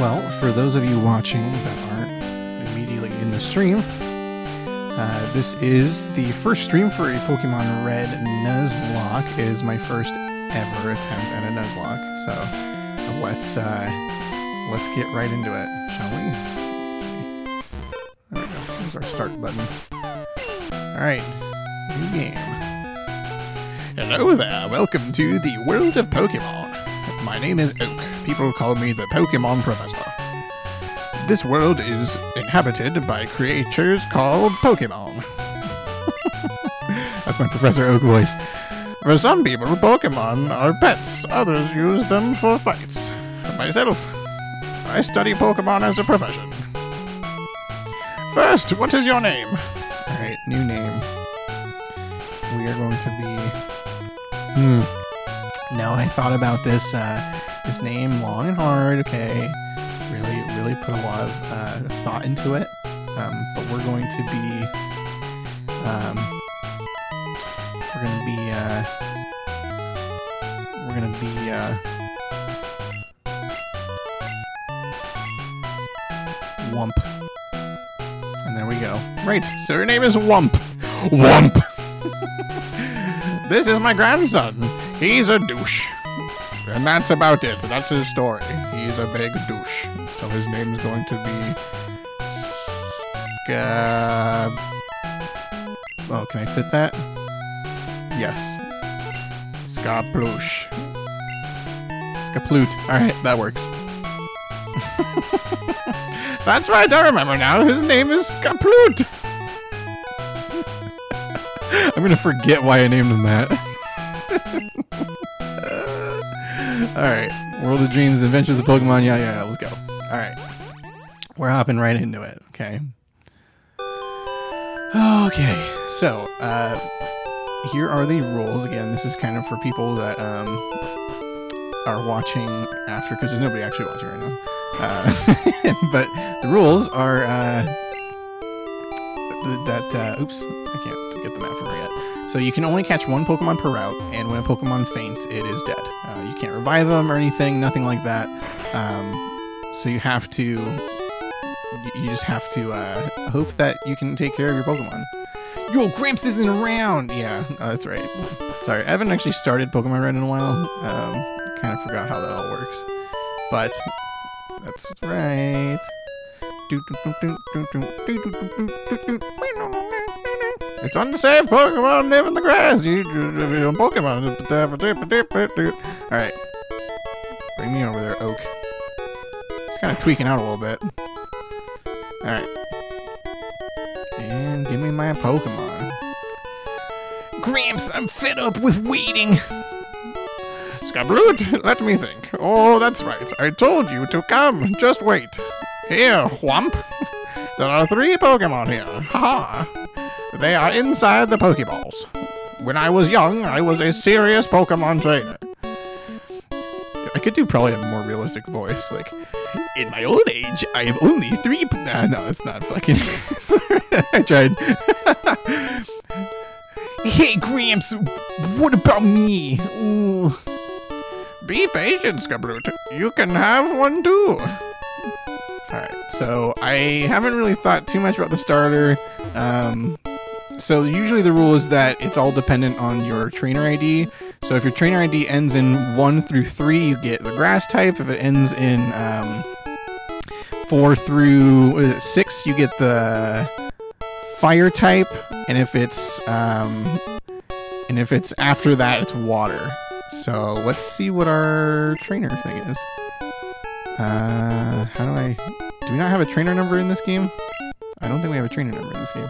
Well, for those of you watching that aren't immediately in the stream, this is the first stream for a Pokemon Red Nuzlocke. It is my first ever attempt at a Nuzlocke, so let's get right into it, shall we? There we go. There's our start button. Alright, new game. Hello there, welcome to the world of Pokemon. My name is Oak. People call me the Pokemon Professor. This world is inhabited by creatures called Pokemon. That's my Professor Oak voice. For some people, Pokemon are pets. Others use them for fights. Myself, I study Pokemon as a profession. First, what is your name? Alright, new name. We are going to be... Now I thought about this name long and hard, okay? Really put a lot of thought into it. But we're going to be... Wump. And there we go. Right, so your name is Wump. Wump! This is my grandson. He's a douche. And that's about it. That's his story. He's a big douche. So his name is going to be... Oh, can I fit that? Yes. Skaplush. Skaploot. Alright, that works. That's right, I remember now. His name is Skaploot. I'm gonna forget why I named him that. Alright. World of Dreams, Adventures of Pokemon, yeah, let's go. Alright. We're hopping right into it, okay? Okay, so, here are the rules. Again, this is kind of for people that, are watching after, because there's nobody actually watching right now. But the rules are, oops, I can't get the map from yet. So you can only catch one Pokemon per route, and when a Pokemon faints, it is dead. You can't revive them or anything, nothing like that. So you have to, you just have to hope that you can take care of your Pokemon. Yo, Gramps isn't around! Yeah, that's right. Sorry, I haven't actually started Pokemon Red in a while. Kind of forgot how that all works. But, that's right. It's unsafe Pokemon live in the grass. Pokemon. Alright. Bring me over there, Oak. He's kind of tweaking out a little bit. Alright. And give me my Pokemon. Gramps, I'm fed up with waiting. Skaploot, let me think. Oh, that's right. I told you to come. Just wait. Here, Whomp. There are 3 Pokemon here. Ha! They are inside the Pokeballs. When I was young, I was a serious Pokemon trainer. I could do probably a more realistic voice, like, in my old age, I have only 3 no, that's not fucking... Sorry, I tried. Hey, Gramps, what about me? Ooh. Be patient, Skaploot. You can have one too. Alright, so I haven't really thought too much about the starter. So usually the rule is that it's all dependent on your trainer ID. So if your trainer ID ends in 1 through 3, you get the grass type. If it ends in 4 through 6, you get the fire type. And if it's after that, it's water. So let's see what our trainer thing is. Do we not have a trainer number in this game? I don't think we have a trainer number in this game.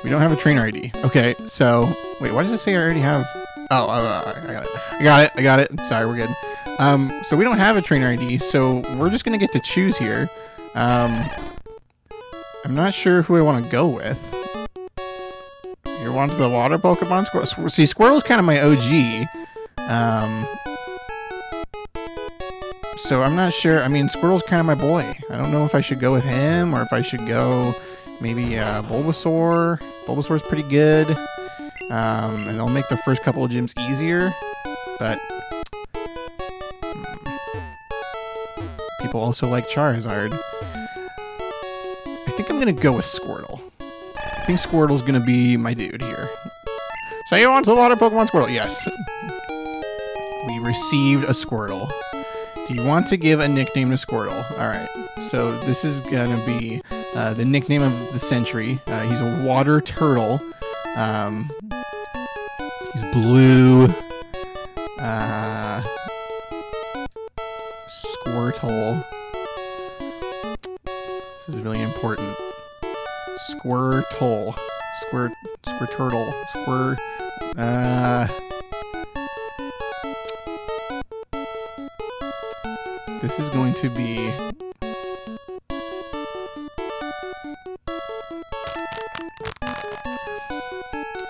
We don't have a trainer ID. Okay, so wait, why does it say I already have? Oh, I got it. Sorry, we're good. So we don't have a trainer ID, so we're just gonna get to choose here. I'm not sure who I want to go with. You want the water Pokemon? Squirrel? See, Squirrel's kind of my OG. So I'm not sure. I mean, Squirrel's kind of my boy. I don't know if I should go with him or if I should go maybe Bulbasaur. Bulbasaur's pretty good. And it'll make the first couple of gyms easier. But people also like Charizard. I think I'm gonna go with Squirtle. I think Squirtle's gonna be my dude here. So you want the water Pokemon Squirtle? Yes. We received a Squirtle. Do you want to give a nickname to Squirtle? Alright, so this is gonna be the nickname of the century. He's a water turtle. He's blue. Squirtle. This is really important. Squirtle. Squirturtle. This is going to be...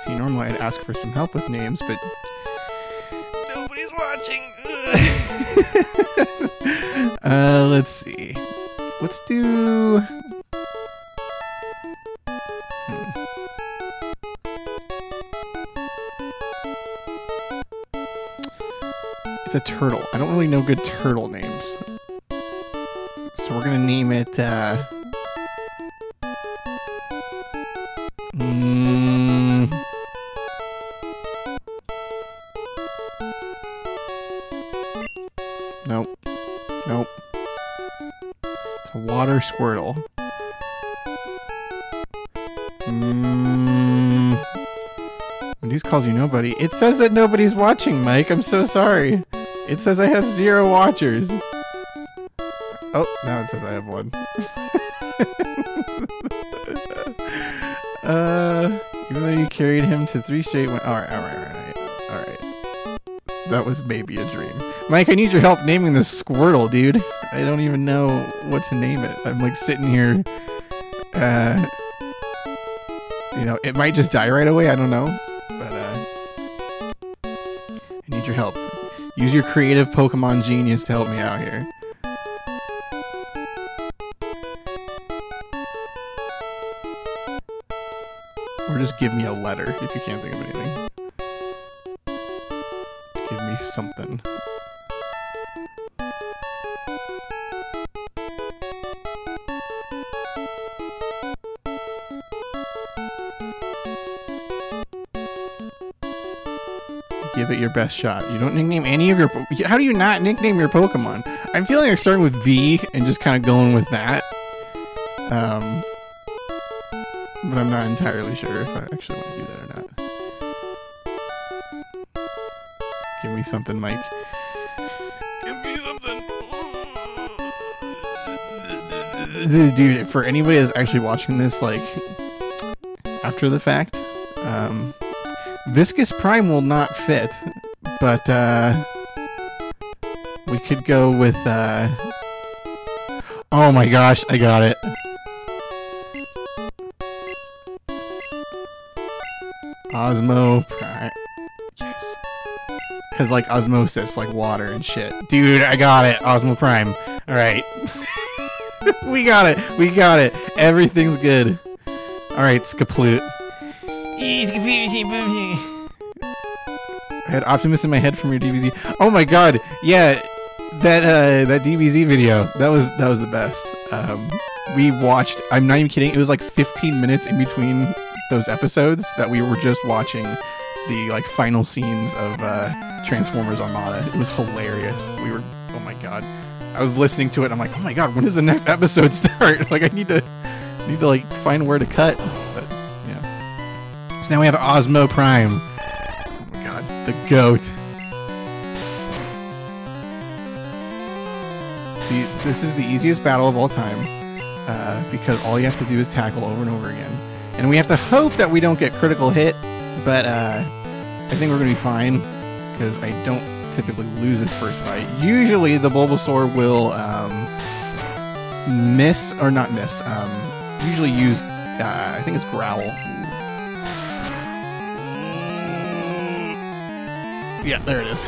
See, normally I'd ask for some help with names, but... nobody's watching! Let's see. Let's do... It's a turtle. I don't really know good turtle names. So we're gonna name it, Nope. Nope. It's a water Squirtle. When news calls you nobody. It says that nobody's watching, Mike. I'm so sorry. It says I have 0 watchers. Oh, now it says I have 1. Even though you carried him to 3 straight wins. Alright. That was maybe a dream. Mike, I need your help naming this Squirtle, dude. I don't even know what to name it. I'm like sitting here. You know, it might just die right away. I don't know. But, I need your help. Use your creative Pokemon genius to help me out here. Or just give me a letter if you can't think of anything. Give me something. Give it your best shot. You don't nickname any of your... How do you not nickname your Pokemon? I'm feeling like starting with V and just kind of going with that. But I'm not entirely sure if I actually want to do that or not. Give me something, Mike. Give me something. Dude, for anybody that's actually watching this, like, after the fact, Viscous Prime will not fit, but, we could go with, oh my gosh, I got it. Osmo Prime. Yes. Because, like, osmosis, like water and shit. Dude, I got it. Osmo Prime. Alright. We got it. We got it. Everything's good. Alright, Skaploot. I had Optimus in my head from your DBZ. Oh my god. Yeah. That DBZ video. That was the best. We watched, I'm not even kidding, it was like 15 minutes in between those episodes that we were just watching the like final scenes of Transformers Armada. It was hilarious. We were, oh my god. I was listening to it and I'm like, oh my god, when does the next episode start? Like I need to like find where to cut. But yeah. So now we have Osmo Prime. Oh my god, the GOAT. See, this is the easiest battle of all time. Because all you have to do is tackle over and over again. And we have to hope that we don't get critical hit, but I think we're going to be fine, because I don't typically lose this first fight. Usually the Bulbasaur will miss, or not miss, usually use, I think it's Growl. Yeah, there it is.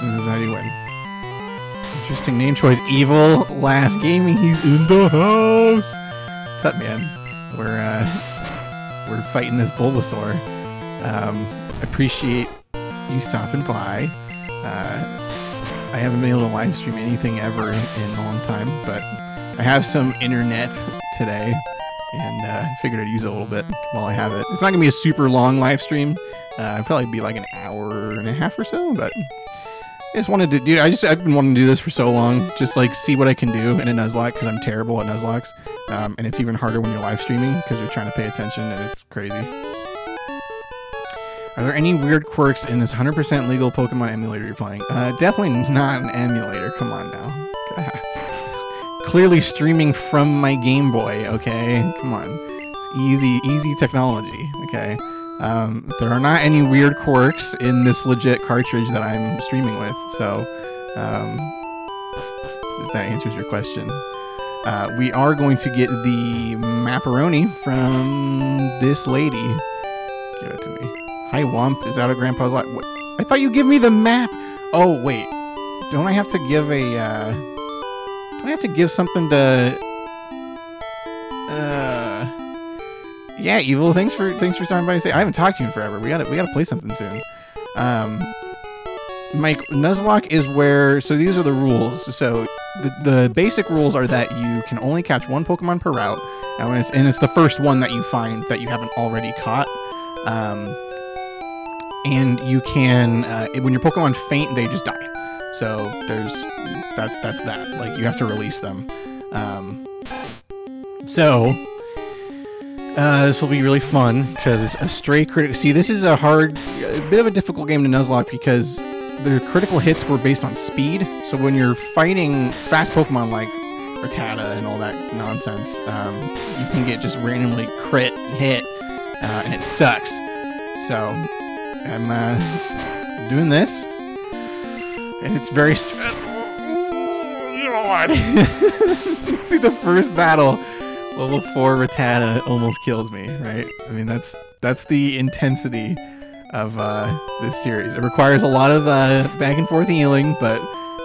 This is how you win. Interesting name choice. Evil Laugh Gaming. He's in the house. What's up, man? We're fighting this Bulbasaur. Appreciate you stopping by. I haven't been able to live stream anything ever in a long time, but I have some internet today, and I figured I'd use it a little bit while I have it. It's not gonna be a super long live stream. It'd probably be like an hour and a half or so, but I just wanted to do. I've been wanting to do this for so long, just like see what I can do in a Nuzlocke, because I'm terrible at Nuzlockes, and it's even harder when you're live streaming because you're trying to pay attention, and it's crazy. Are there any weird quirks in this 100% legal Pokemon emulator you're playing? Definitely not an emulator. Come on now. Clearly streaming from my Game Boy. Okay, come on. It's easy technology. Okay. There are not any weird quirks in this legit cartridge that I'm streaming with, so if that answers your question. We are going to get the Macaroni from this lady. Give it to me. Hi, Wump. Is out of Grandpa's lot? What? I thought you give me the map. Oh, wait. Don't I have to give a, don't I have to give something to, yeah, Evil, thanks for stopping by to say. I haven't talked to you in forever. We gotta play something soon. Mike, Nuzlocke is where, so these are the rules. So the basic rules are that you can only catch one Pokemon per route, and it's the first one that you find that you haven't already caught. And you can, when your Pokemon faint, they just die. So that's that. Like, you have to release them. This will be really fun because a stray critical. See, this is a bit of a difficult game to Nuzlocke because the critical hits were based on speed. So when you're fighting fast Pokemon like Rattata and all that nonsense, you can get just randomly crit hit, and it sucks. So I'm doing this, and it's very stressful. You know what? See, the first battle. Level 4 Rattata almost kills me, right? I mean, that's the intensity of this series. It requires a lot of back and forth healing, but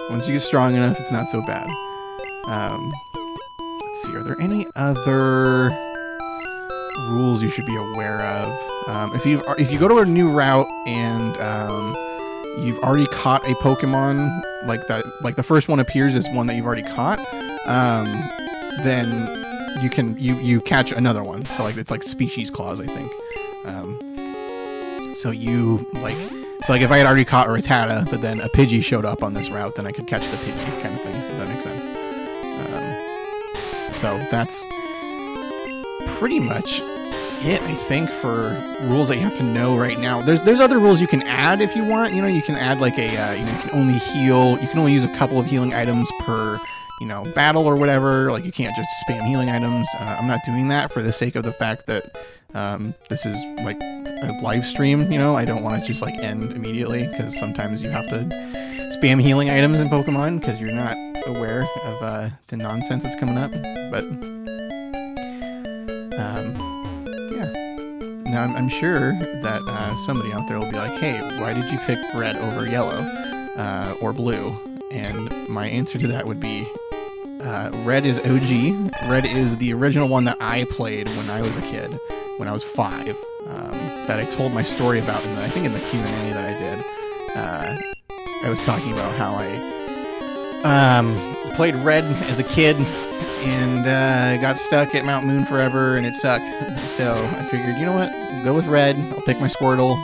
once you get strong enough, it's not so bad. Let's see, are there any other rules you should be aware of? If you go to a new route and you've already caught a Pokemon, like the first one appears as one that you've already caught, then you catch another one. So like it's like species clause, I think. So if I had already caught a Rattata, but then a Pidgey showed up on this route, then I could catch the Pidgey, kind of thing. If that makes sense. So that's pretty much it, I think, for rules that you have to know right now. There's other rules you can add if you want. You know, you can add like a you can only heal. You can only use a couple of healing items per battle or whatever. Like, you can't just spam healing items. I'm not doing that for the sake of the fact that this is like a live stream. I don't want to just like end immediately, because sometimes you have to spam healing items in Pokemon because you're not aware of the nonsense that's coming up. But yeah. Now I'm sure that somebody out there will be like, hey, why did you pick red over yellow or blue? And my answer to that would be red is OG. Red is the original one that I played when I was a kid, when I was 5, that I told my story about, I think in the Q&A that I did. I was talking about how I played red as a kid and got stuck at Mount Moon forever, and it sucked. So I figured, you know what, I'll go with red. I'll pick my Squirtle.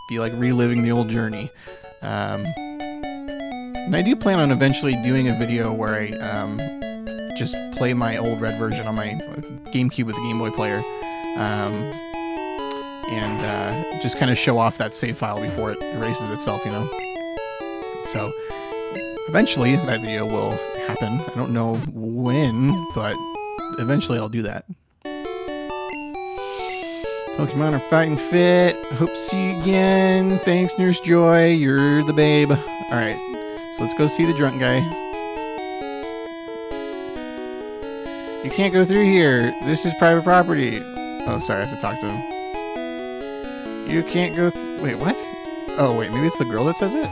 Be like reliving the old journey. And I do plan on eventually doing a video where I just play my old red version on my GameCube with the Game Boy player, and just kind of show off that save file before it erases itself, So eventually that video will happen. I don't know when, but eventually I'll do that. Pokemon are fighting fit. Hope to see you again. Thanks, Nurse Joy. You're the babe. Alright. So let's go see the drunk guy. You can't go through here. This is private property. Oh, sorry, I have to talk to him. You can't go wait, what? Oh, wait, maybe it's the girl that says it?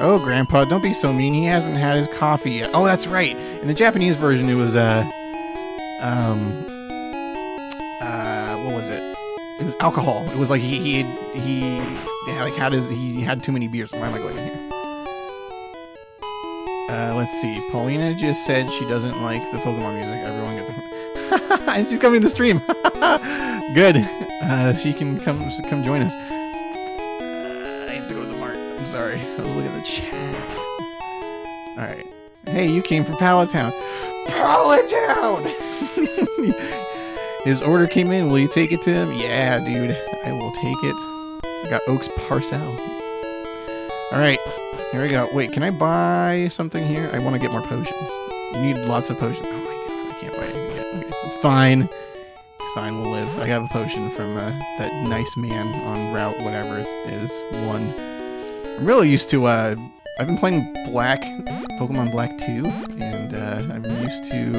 Oh, Grandpa, don't be so mean. He hasn't had his coffee yet. Oh, that's right. In the Japanese version, it was, what was it? It was alcohol. It was like he had too many beers. Why am I going in here? let's see. Paulina just said she doesn't like the Pokemon music. Everyone get the... And she's coming to the stream. Good. She can come join us. I have to go to the mart. I'm sorry. I was looking at the chat. Alright. Hey, you came from Palatown. Palatown! His order came in. Will you take it to him? Yeah, dude. I will take it. I got Oak's parcel. Alright. Here we go. Wait, can I buy something here? I want to get more potions. You need lots of potions. Oh my god, I can't buy anything yet. Okay, it's fine. It's fine, we'll live. I have a potion from that nice man on route whatever it is. 1. I'm really used to, I've been playing Pokemon Black 2, and I'm used to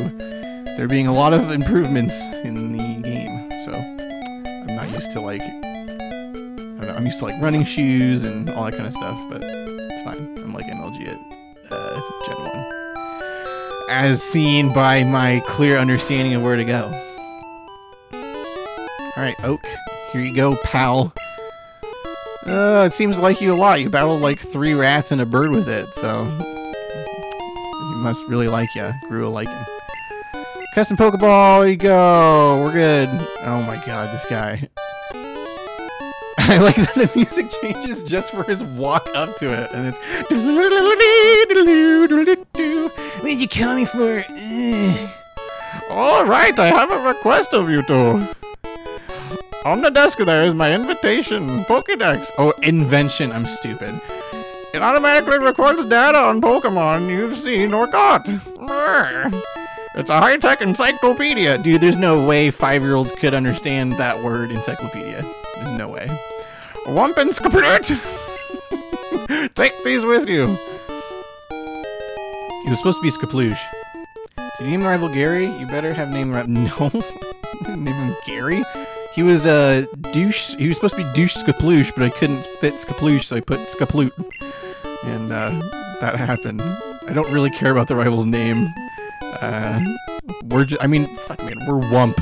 there being a lot of improvements in the game, so I'm not used to, like, I don't know, I'm used to, like, running shoes and all that kind of stuff, but it's fine. I'm like MLG at Gen 1. As seen by my clear understanding of where to go. Alright, Oak, here you go, pal. It seems like you a lot. You battled like 3 rats and a bird with it, so he must really like you. Grew a liking. Custom Pokeball, here you go. We're good. Oh my god, this guy. I like that the music changes just for his walk up to it, and it's. What'd you call me for? All right, I have a request of you two. On the desk there is my invitation, Pokédex. Oh, invention, I'm stupid. It automatically records data on Pokemon you've seen or caught. It's a high-tech encyclopedia. Dude, there's no way 5-year-olds could understand that word, encyclopedia. There's no way. Wump and Skaprit! Take these with you. It was supposed to be Skaploosh. Did you name the rival Gary? You better have named the rival... No. Name him Gary? He was douche. He was supposed to be douche Skaploosh, but I couldn't fit Skaploosh, so I put Skaploot, and that happened. I don't really care about the rival's name. I mean, fuck man, we're Wump.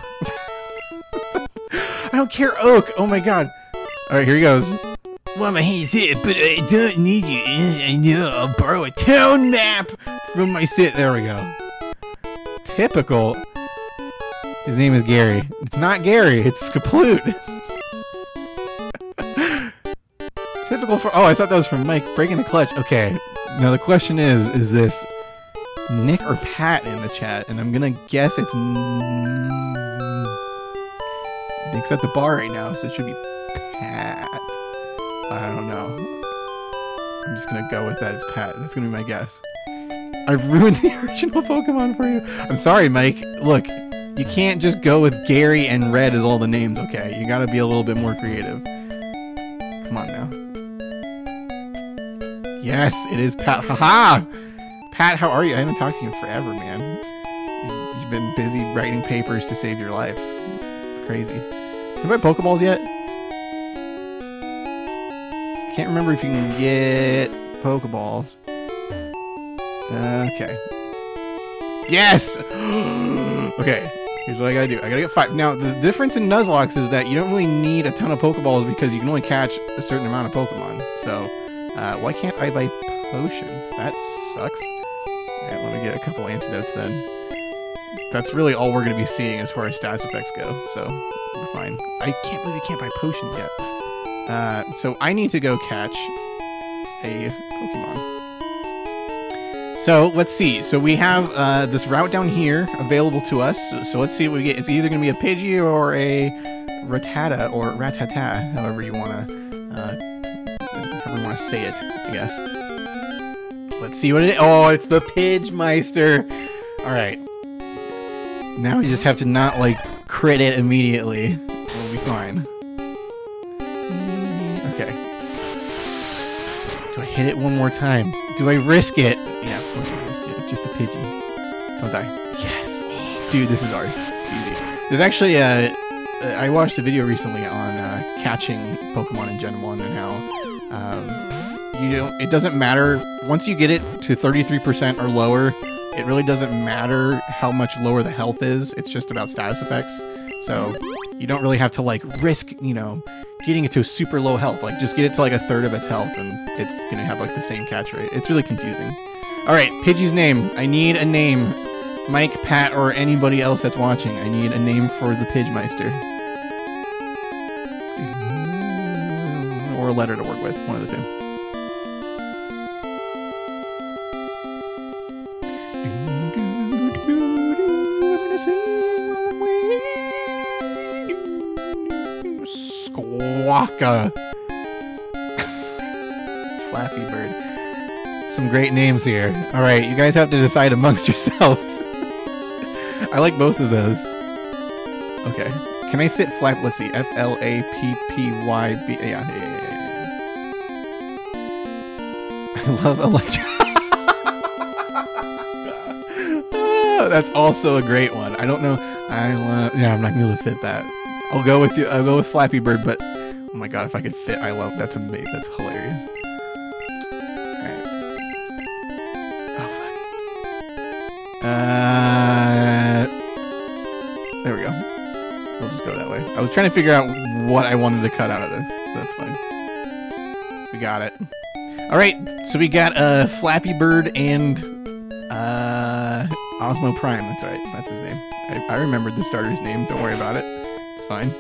I don't care, Oak. Oh my god. All right, here he goes. Well, my hand's hit, but I don't need you. I know. I'll borrow a town map from my sit. There we go. Typical. His name is Gary. It's not Gary, it's Skaploot. Typical for... Oh, I thought that was from Mike. Breaking the clutch. Okay. Now the question is this Nick or Pat in the chat? And I'm gonna guess it's... Nick's at the bar right now, so it should be Pat. I don't know. I'm just gonna go with that as Pat. That's gonna be my guess. I've ruined the original Pokemon for you. I'm sorry, Mike. Look. You can't just go with Gary and Red as all the names, okay? You gotta be a little bit more creative. Come on now. Yes, it is Pat. Haha! Pat, how are you? I haven't talked to you in forever, man. You've been busy writing papers to save your life. It's crazy. Have you buy Pokeballs yet? Can't remember if you can get Pokeballs. Okay. Yes! Okay. Here's what I gotta do. I gotta get 5. Now, the difference in Nuzlocks is that you don't really need a ton of Pokeballs because you can only catch a certain amount of Pokemon. So, why can't I buy potions? That sucks. Alright, let me get a couple antidotes then. That's really all we're gonna be seeing as far as status effects go, so we're fine. I can't believe you can't buy potions yet. So I need to go catch a Pokemon. So, let's see. So, we have this route down here available to us. So let's see what we get. It's either going to be a Pidgey or a Rattata, or Rattata, however you want to say it, I guess. Let's see what it is. Oh, it's the Pidgemeister. Alright. Now we just have to not, like, crit it immediately. We'll be fine. Okay. Do I hit it one more time? Do I risk it? Yeah, of course I risk it. It's just a Pidgey. Don't die. Yes! Oh, dude, this is ours. Easy. There's actually I watched a video recently on catching Pokemon in Gen 1 and how it doesn't matter. Once you get it to 33% or lower, it really doesn't matter how much lower the health is. It's just about status effects. So you don't really have to like risk, you know, getting it to a super low health. Like just get it to like 1/3 of its health and it's gonna have like the same catch rate. It's really confusing. Alright, Pidgey's name. I need a name. Mike, Pat, or anybody else that's watching. I need a name for the Pidgemeister. Or a letter to work with. One of the two. Squawka. Flappy Bird. Some great names here. Alright, you guys have to decide amongst yourselves. I like both of those. Okay. Can I fit Flap? Let's see. F-L-A-P-P-Y-B. Yeah. I love Electro. That's also a great one. I don't know. Yeah, I'm not gonna be able to fit that. I'll go with you. I'll go with Flappy Bird, but oh my god, if I could fit, I love that's amazing. That's hilarious. Alright. Oh fuck. There we go. We'll just go that way. I was trying to figure out what I wanted to cut out of this. That's fine. We got it. Alright, so we got Flappy Bird and Osmo Prime. That's right. That's his name. I remembered the starter's name. Don't worry about it. It's fine.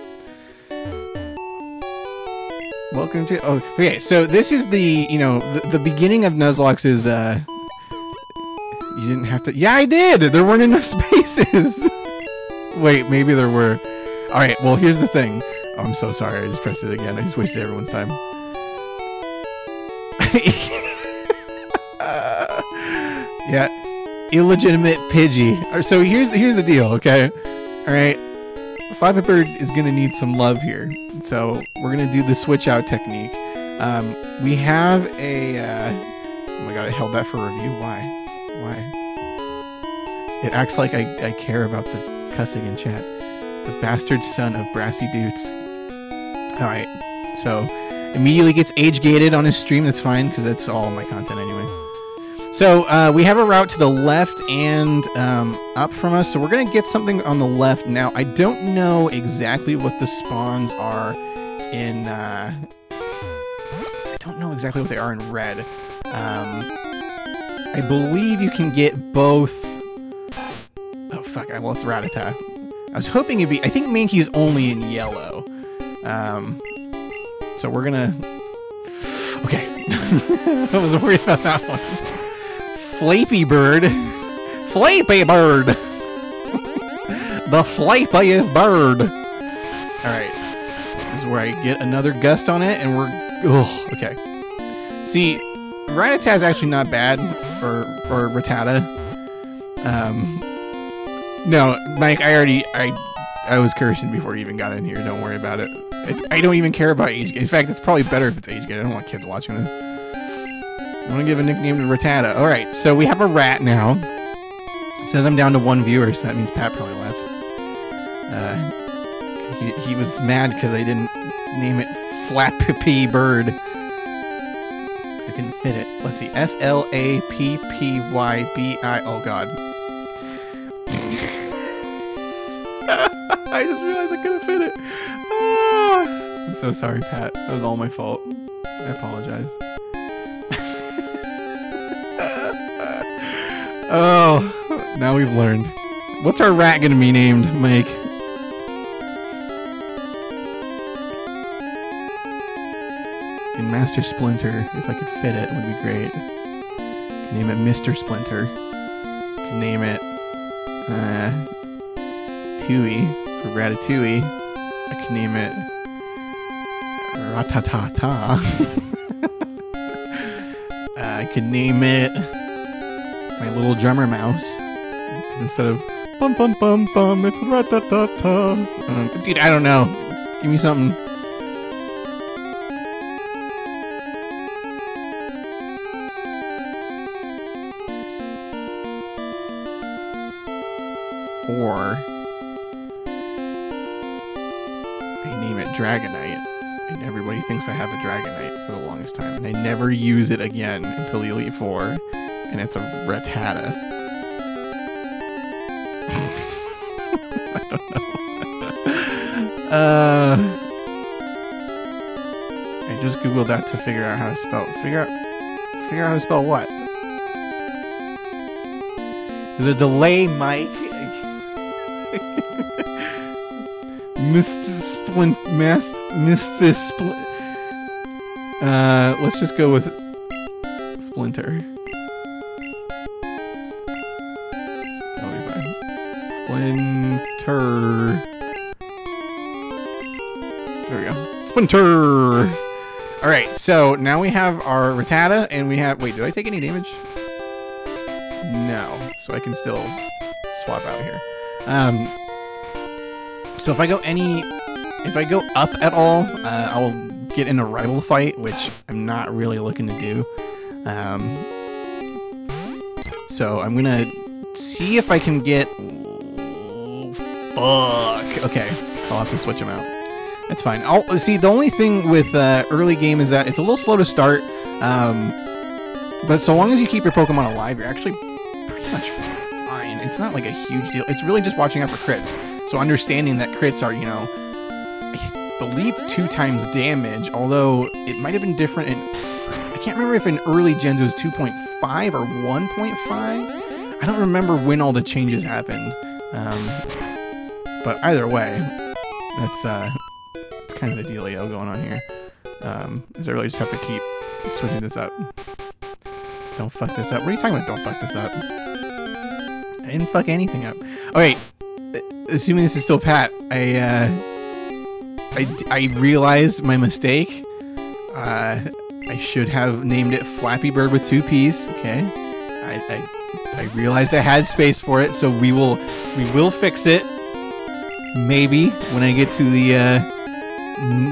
Welcome to... Oh, okay. So this is the, you know, the beginning of Nuzlocke's is, you didn't have to... Yeah, I did! There weren't enough spaces! Wait, maybe there were. Alright, well, here's the thing. Oh, I'm so sorry. I just pressed it again. I just wasted everyone's time. Yeah. Illegitimate Pidgey. So here's the deal, okay? Alright. Flappy Bird is going to need some love here. So we're going to do the switch out technique. We have a... oh my god, I held that for review. Why? It acts like I care about the cussing in chat. The bastard son of Brassy Doots. Alright, so immediately gets age gated on his stream. That's fine, because that's all my content anyways. So we have a route to the left and up from us, so we're going to get something on the left now. I don't know exactly what the spawns are in... I don't know exactly what they are in red. I believe you can get both... Oh, fuck. Well, it's Rattata. I was hoping it'd be... I think Mankey's only in yellow. So we're gonna... Okay. I was worried about that one. Flappy Bird. Flappy Bird! The flappiest bird! Alright. This is where I get another gust on it, and we're... Oh, okay. See, Rattata's actually not bad, or Rattata. No, Mike, I was cursing before you even got in here. Don't worry about it. I don't even care about age. In fact, it's probably better if it's age gated. I don't want kids watching this. I want to give a nickname to Rattata. Alright, so we have a rat now. It says I'm down to 1 viewer, so that means Pat probably left. He was mad because I didn't name it Flappy Bird. I couldn't fit it. Let's see. F-L-A-P-P-Y-B-I... Oh, God. I just realized I couldn't fit it. Ah, I'm so sorry, Pat. That was all my fault. I apologize. Oh, now we've learned. What's our rat gonna be named, Mike? In Master Splinter, if I could fit it, would be great. Can name it Mr. Splinter. Can name it Tui for Ratatouille. I can name it Ratatata. I could name it my little drummer mouse. Instead of bum bum bum bum, it's Ratatata. Dude, I don't know. Give me something. Or I name it Dragonite, and everybody thinks I have a Dragonite for the longest time, and I never use it again until the Elite Four, and it's a Rattata. I don't know. I just googled that to figure out how to spell. Figure out how to spell what? There's a delay, Mike. Mr. Splint. Let's just go with Splinter. That'll be fine. Splinter. There we go. Splinter. All right. So now we have our Rattata, and we have. Wait, did I take any damage? No. So I can still swap out here. So if I go up at all, I'll get in a rival fight, which I'm not really looking to do. So I'm gonna see if I can get. Fuck. Okay, so I'll have to switch them out. That's fine. I'll see. The only thing with early game is that it's a little slow to start. But so long as you keep your Pokemon alive, you're actually pretty much fine. It's not like a huge deal. It's really just watching out for crits. So understanding that crits are, you know, I believe 2 times damage, although it might have been different in, I can't remember if in early gens it was 2.5 or 1.5. I don't remember when all the changes happened. But either way, that's kind of the dealio going on here. Is I really just have to keep switching this up. Don't fuck this up. What are you talking about? Don't fuck this up. I didn't fuck anything up. Alright, assuming this is still Pat, I realized my mistake. I should have named it Flappy Bird with 2 P's. Okay, I realized I had space for it, so we will fix it. Maybe when I get to the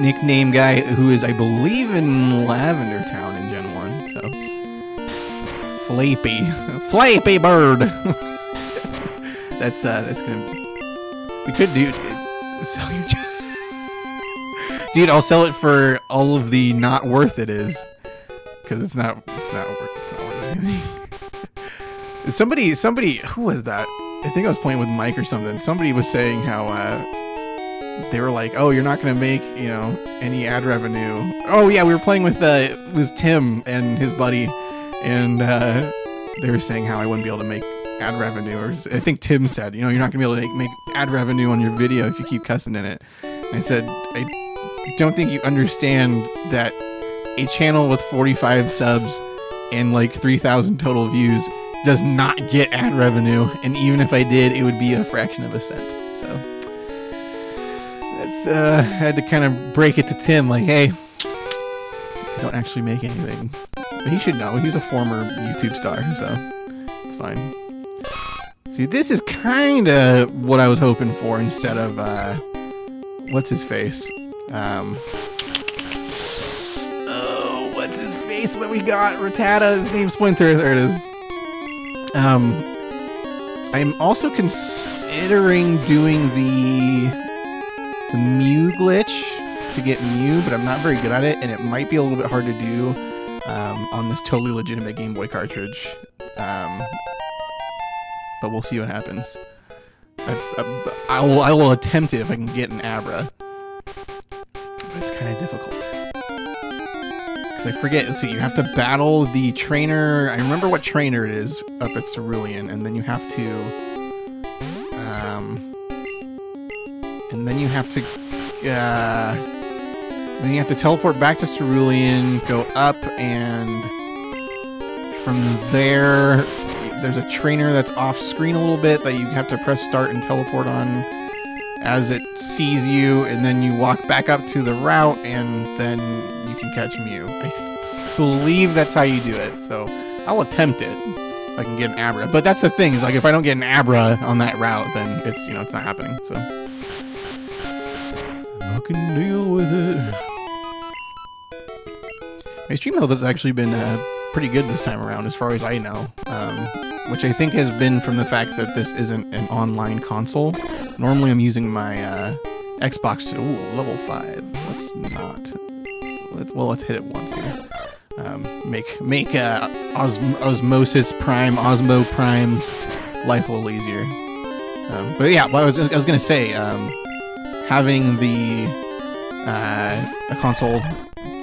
nickname guy who is, I believe, in Lavender Town in Gen 1. So Flappy Bird. That's gonna. We could do sell your. Dude, I'll sell it for all of the not worth it is, because it's not worth anything. Somebody, who was that? I think I was playing with Mike or something. Somebody was saying how they were like, "Oh, you're not gonna make, you know, any ad revenue." Oh yeah, we were playing with it was Tim and his buddy, and they were saying how I wouldn't be able to make ad revenue, or I think Tim said, you know, you're not gonna be able to make ad revenue on your video if you keep cussing in it. And I said, I don't think you understand that a channel with 45 subs and like 3,000 total views does not get ad revenue, and even if I did, it would be a fraction of a cent. So that's I had to kind of break it to Tim, like, hey, I don't actually make anything. But he should know. He's a former YouTube star, so it's fine. See, this is kind of what I was hoping for instead of what's his face? Oh, what's his face? What we got? Rattata. His name's Splinter. There it is. I'm also considering doing the Mew glitch to get Mew, but I'm not very good at it, and it might be a little bit hard to do on this totally legitimate Game Boy cartridge. But we'll see what happens. I will attempt it if I can get an Abra. But it's kind of difficult. Because I forget, let's see, you have to battle the trainer. I remember what trainer it is up at Cerulean, and then you have to... then you have to teleport back to Cerulean, go up, and from there, there's a trainer that's off screen a little bit that you have to press start and teleport on as it sees you, and then you walk back up to the route, and then you can catch Mew. I believe that's how you do it, so I'll attempt it if I can get an Abra. But that's the thing, is like if I don't get an Abra on that route, then it's, you know, it's not happening, so I can deal with it. My stream health has actually been pretty good this time around, as far as I know, which I think has been from the fact that this isn't an online console. Normally I'm using my Xbox. Ooh, level 5. Let's not. Let's hit it once here. Make Osmosis Prime, Osmo Prime's life a little easier. But yeah, well, I was gonna say, having a console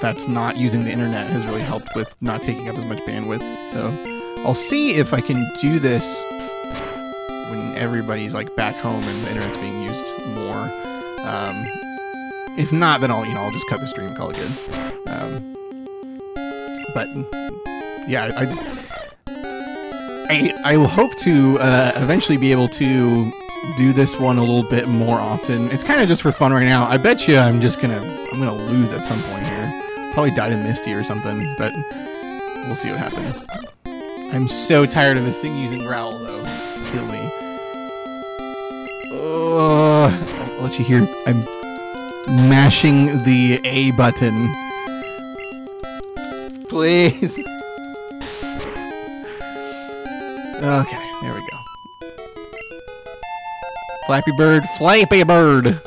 that's not using the internet has really helped with not taking up as much bandwidth. So I'll see if I can do this everybody's like back home and the internet's being used more. If not, then I'll just cut the stream and call it good. But yeah, I hope to eventually be able to do this one a little bit more often. It's kind of just for fun right now. I bet you I'm gonna lose at some point here. Probably died in Misty or something, but we'll see what happens. I'm so tired of this thing using Growl though. Just kill me. I'll let you hear. I'm mashing the A button. Please. Okay, there we go. Flappy Bird, Flappy Bird!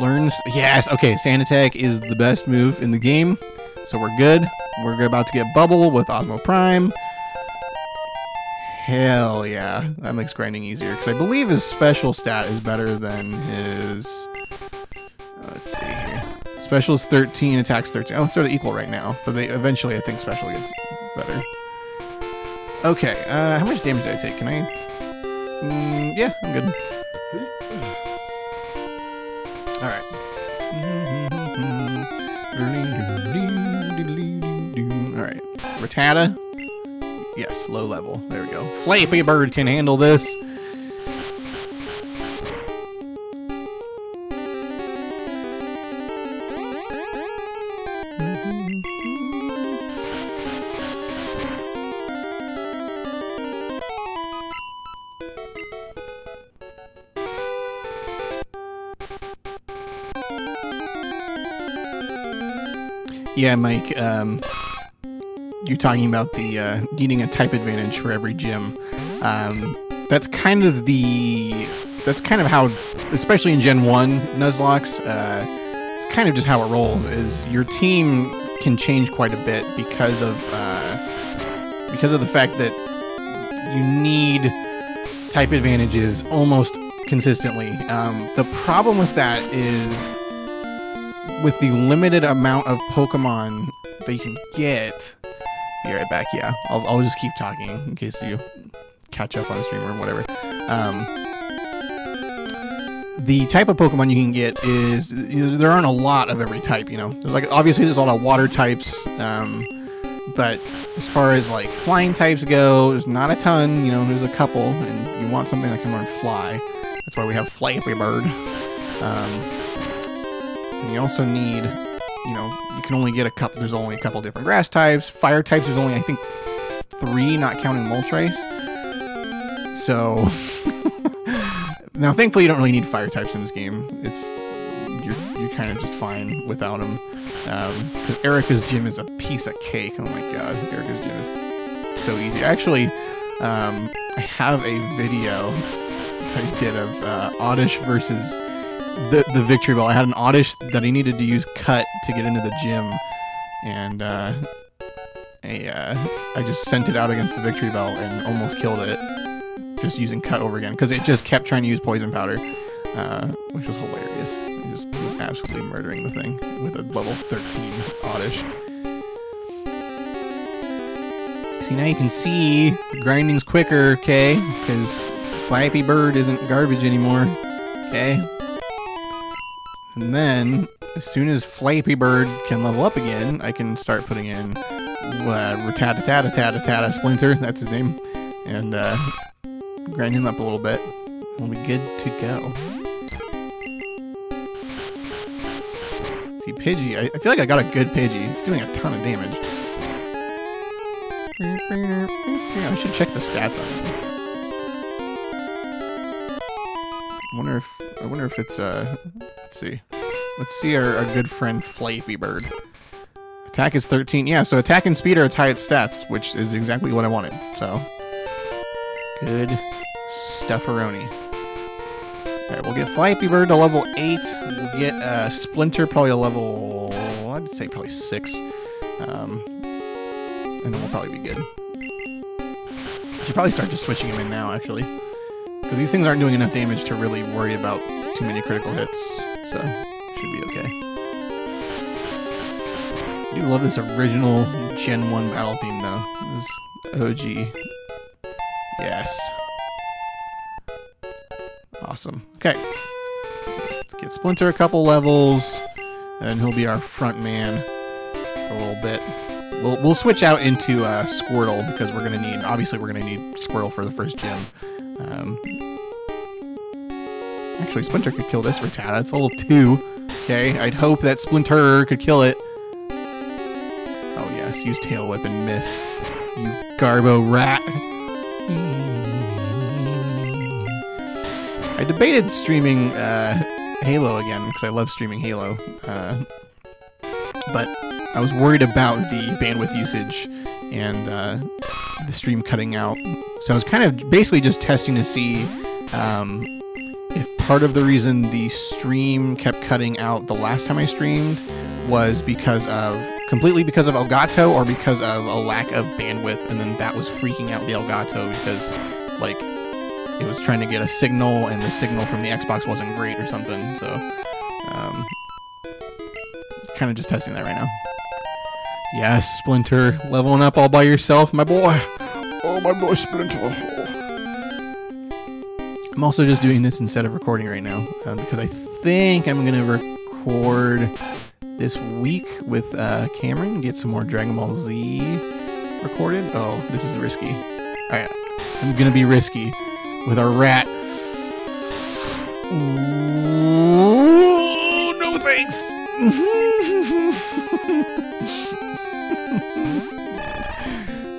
Learns... Yes, okay, Sand Attack is the best move in the game, so we're good. We're about to get Bubble with Osmo Prime. Hell yeah, that makes grinding easier, because I believe his special stat is better than his... Let's see here. Special is 13, attacks 13. Oh, it's sort of equal right now, but eventually I think special gets better. Okay, how much damage did I take? Can I... yeah, I'm good. Alright. Alright. Rattata. Yes, low level. There we go. Flappy Bird can handle this. Yeah, Mike, you're talking about the needing a type advantage for every gym. That's kind of how, especially in Gen 1 Nuzlocks, it's kind of just how it rolls, is your team can change quite a bit because of the fact that you need type advantages almost consistently. The problem with that is, with the limited amount of Pokemon that you can get... Be right back, yeah. I'll just keep talking in case you catch up on the stream or whatever. The type of Pokemon you can get is... There aren't a lot of every type, you know? Obviously there's a lot of water types, but as far as like flying types go, there's not a ton, you know, there's a couple, and you want something that can learn fly. That's why we have Flappy Bird. And you also need, you know, you can only get there's only a couple different grass types. Fire types, there's only, I think, 3, not counting Moltres. So, now thankfully you don't really need fire types in this game. You're kind of just fine without them. Because Erica's gym is a piece of cake. Oh my god, Erica's gym is so easy. Actually, I have a video I did of Oddish versus... The Victory Bell. I had an Oddish that I needed to use Cut to get into the gym, and I just sent it out against the Victory Bell and almost killed it, just using Cut over again, because it just kept trying to use Poison Powder, which was hilarious. It just was absolutely murdering the thing with a level 13 Oddish. See, now you can see the grinding's quicker, okay? Because Flappy Bird isn't garbage anymore, okay? And then, as soon as Flappy Bird can level up again, I can start putting in Rattata Splinter, that's his name, and grind him up a little bit. We'll be good to go. See, Pidgey, I feel like I got a good Pidgey. It's doing a ton of damage. Yeah, I should check the stats on it. I wonder if it's let's see. Let's see our good friend Flappy Bird. Attack is 13. Yeah, so attack and speed are its highest stats, which is exactly what I wanted. So good stufferoni. Alright, we'll get Flappy Bird to level 8. We'll get Splinter probably a level, I'd say probably 6. And then we'll probably be good. Should probably start just switching him in now, actually. Because these things aren't doing enough damage to really worry about too many critical hits. So, should be okay. I do love this original Gen 1 battle theme, though. This OG. Yes. awesome. Okay. Let's get Splinter a couple levels, and he'll be our front man for a little bit. We'll switch out into Squirtle because we're gonna need, obviously we're gonna need Squirtle for the first gym. Actually, Splinter could kill this Rattata. It's level 2. Okay, I'd hope that Splinter could kill it. Oh yes, use Tail Whip and miss. You Garbo rat. I debated streaming Halo again because I love streaming Halo, but I was worried about the bandwidth usage and the stream cutting out. So I was kind of basically just testing to see if part of the reason the stream kept cutting out the last time I streamed was completely because of Elgato or because of a lack of bandwidth, and then that was freaking out the Elgato because like it was trying to get a signal and the signal from the Xbox wasn't great or something. So kind of just testing that right now. Yes, Splinter, leveling up all by yourself, my boy. Oh, my boy Splinter. I'm also just doing this instead of recording right now because I think I'm going to record this week with Cameron, get some more Dragon Ball Z recorded. Oh, this is risky. Alright, I'm going to be risky with our rat. Ooh, no thanks.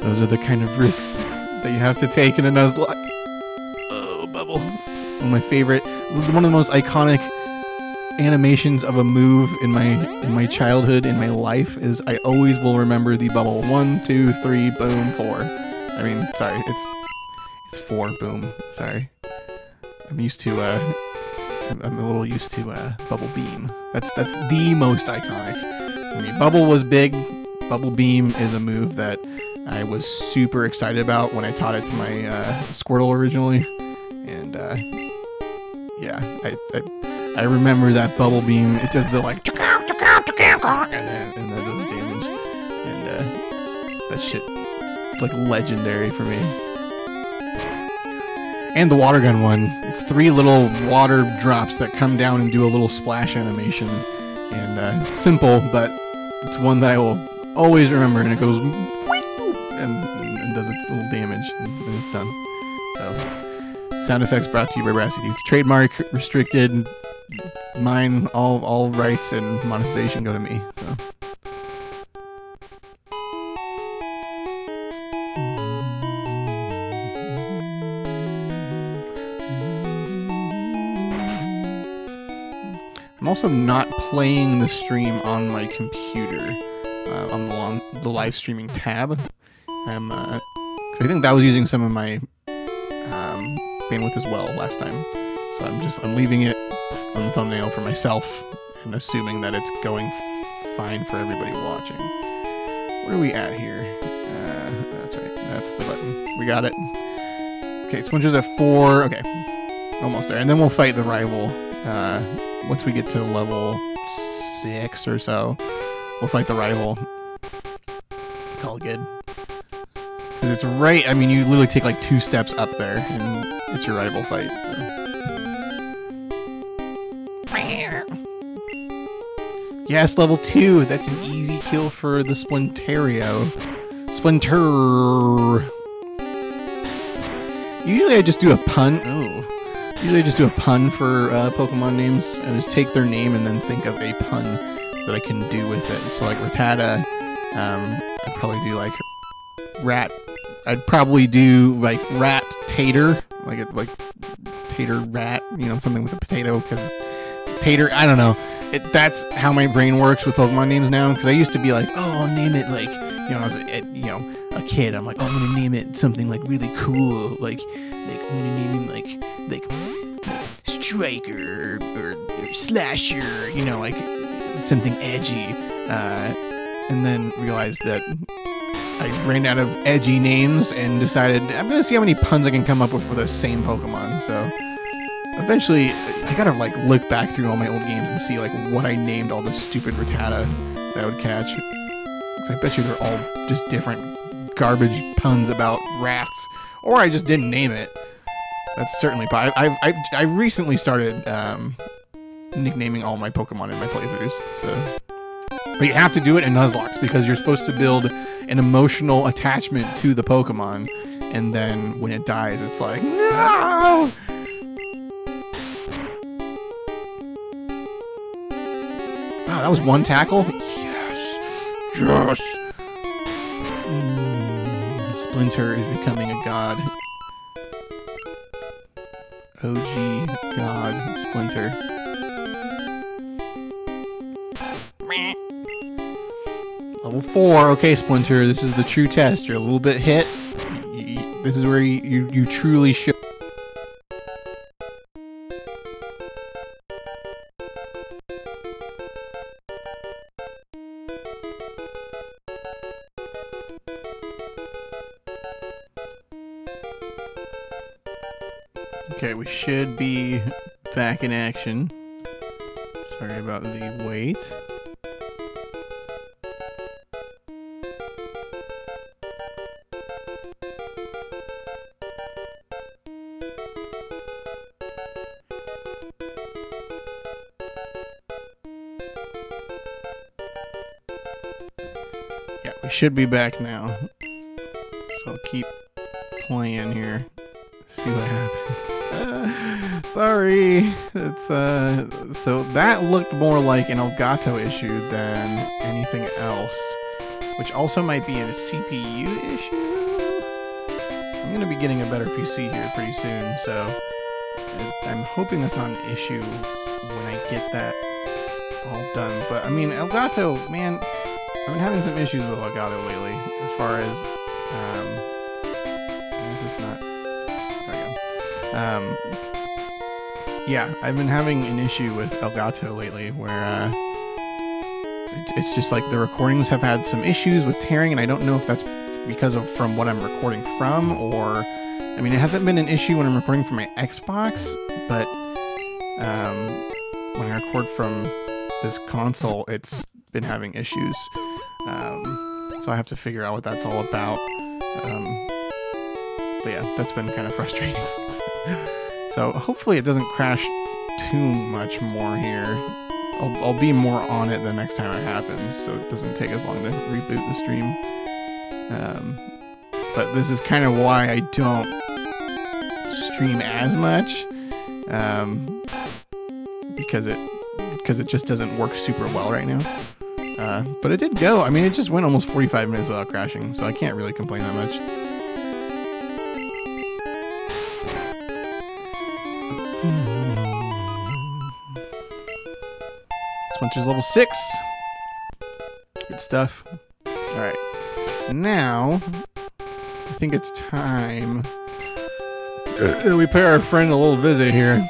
Those are the kind of risks that you have to take in a Nuzlocke. Oh, Bubble. One of my favorite, one of the most iconic animations of a move in my childhood, in my life, is I always will remember the Bubble. 1, 2, 3, boom, 4. I mean, sorry, it's 4, boom. Sorry. I'm used to, I'm a little used to Bubble Beam. That's the most iconic for me. Bubble was big. Bubble Beam is a move that I was super excited about when I taught it to my Squirtle originally, and yeah, I remember that Bubble Beam. It does the like, and then does damage, and that shit is like legendary for me. And the water gun one, it's 3 little water drops that come down and do a little splash animation, and it's simple, but it's one that I will always remember, and it goes and does its little damage, and it's done. So, sound effects brought to you by Brassy. It's trademark, restricted, mine, all rights and monetization go to me. So. I'm also not playing the stream on my computer, on the live streaming tab. I think that was using some of my bandwidth as well last time. So I'm leaving it on the thumbnail for myself and assuming that it's going fine for everybody watching. Where are we at here? That's right. That's the button. We got it. Okay, Splinter's at 4. Okay, almost there. And then we'll fight the rival. Once we get to level 6 or so, we'll fight the rival. Call it good. Because it's right, I mean, you literally take like 2 steps up there, and it's your rival fight. So. Yes, level 2. That's an easy kill for the Splinterio. Splinter. Usually I just do a pun. Oh. Usually I just do a pun for Pokemon names, and just take their name and then think of a pun that I can do with it. So like Rattata, I'd probably do like rat. I'd probably do like rat tater, like tater rat, you know, something with a potato, because tater, I don't know. That's how my brain works with Pokemon names now, because I used to be like, oh, I'll name it like, you know, as a kid, I'm like, oh, I'm gonna name it something like really cool, like I'm gonna name it like Striker or Slasher, you know, like something edgy, and then realized that I ran out of edgy names and decided I'm gonna see how many puns I can come up with for the same Pokemon. So eventually I gotta like look back through all my old games and see like what I named all this stupid Rattata that I would catch, because I bet you they're all just different garbage puns about rats, or I just didn't name it. That's certainly I've recently started nicknaming all my Pokemon in my playthroughs. So, but you have to do it in Nuzlocke because you're supposed to build an emotional attachment to the Pokemon, and then when it dies, it's like no. Wow, that was one tackle. Yes, yes. Splinter is becoming a god. OG god Splinter. Level 4. Okay, Splinter, this is the true test. You're a little bit hit. This is where you truly show. Okay, we should be back in action. Sorry about the wait. Yeah, we should be back now. So I'll keep playing here. See what happens. Sorry. It's so that looked more like an Elgato issue than anything else, which also might be a CPU issue. I'm gonna be getting a better PC here pretty soon, so I'm hoping that's not an issue when I get that all done. But I mean, Elgato, man, I've been having some issues with Elgato lately, as far as is this not? There we go. Yeah, I've been having an issue with Elgato lately where it's just like the recordings have had some issues with tearing, and I don't know if that's because of from what I'm recording from, or I mean, it hasn't been an issue when I'm recording from my Xbox, but when I record from this console, it's been having issues. So I have to figure out what that's all about. But yeah, that's been kind of frustrating. So hopefully it doesn't crash too much more here. I'll be more on it the next time it happens, so it doesn't take as long to reboot the stream. But this is kind of why I don't stream as much, because it just doesn't work super well right now. But it did go. I mean, it just went almost 45 minutes without crashing, so I can't really complain that much. Splinter's level 6. Good stuff. Alright. Now, I think it's time we pay our friend a little visit here.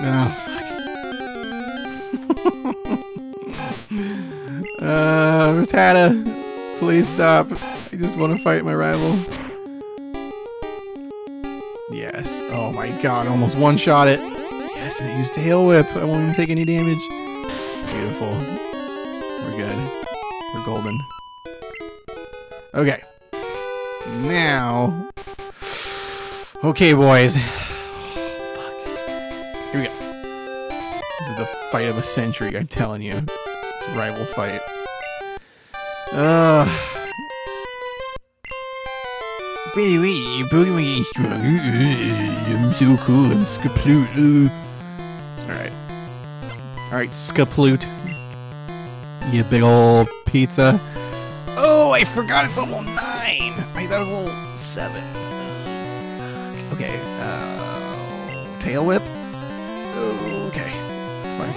Oh, fuck. Rattata, please stop. I just want to fight my rival. Yes. Oh my god, almost one-shot it. Yes, and it used Tail Whip. I won't even take any damage. Beautiful. We're good. We're golden. Okay. Now. Okay, boys. Fuck. Here we go. This is the fight of a century, I'm telling you. It's a rival fight. Baby, Pokemon getting stronger. I'm so cool. I'm Skaploot. Alright. Alright, Skaploot. You big old pizza. Oh, I forgot it's level 9. Wait, that was level 7. Fuck. Okay. Tail Whip. Okay. That's fine.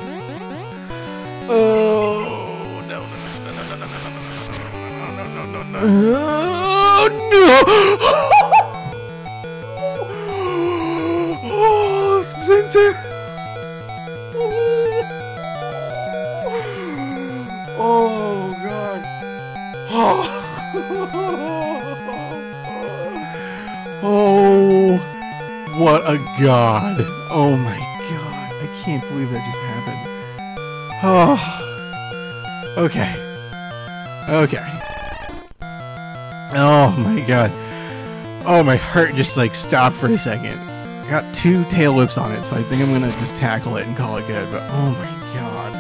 Oh, no, no. Oh, no! Oh, Splinter! Oh, God. Oh, what a god. Oh, my God. I can't believe that just happened. Oh. Okay. Okay. Oh my god. Oh, my heart just like stopped for a second. I got 2 tail whips on it, so I think I'm gonna just tackle it and call it good. But oh my god.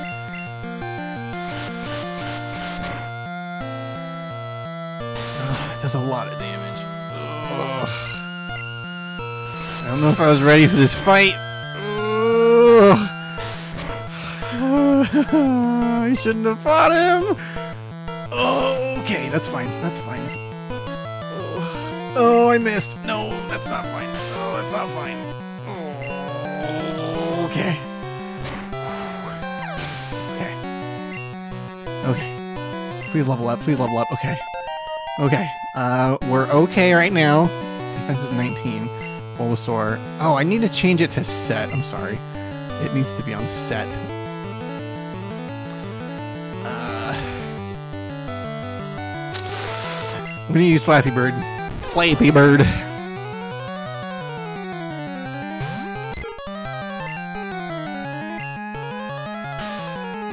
Ugh, it does a lot of damage. Ugh. I don't know if I was ready for this fight. Ugh. I shouldn't have fought him. Oh, okay, that's fine. That's fine. Oh, I missed. No, that's not fine. Oh, that's not fine. Oh, okay. Okay. Okay. Please level up. Please level up. Okay. Okay. We're okay right now. Defense is 19. Bulbasaur. Oh, I need to change it to set. I'm sorry. It needs to be on set. I'm gonna use Flappy Bird. Flappy Bird.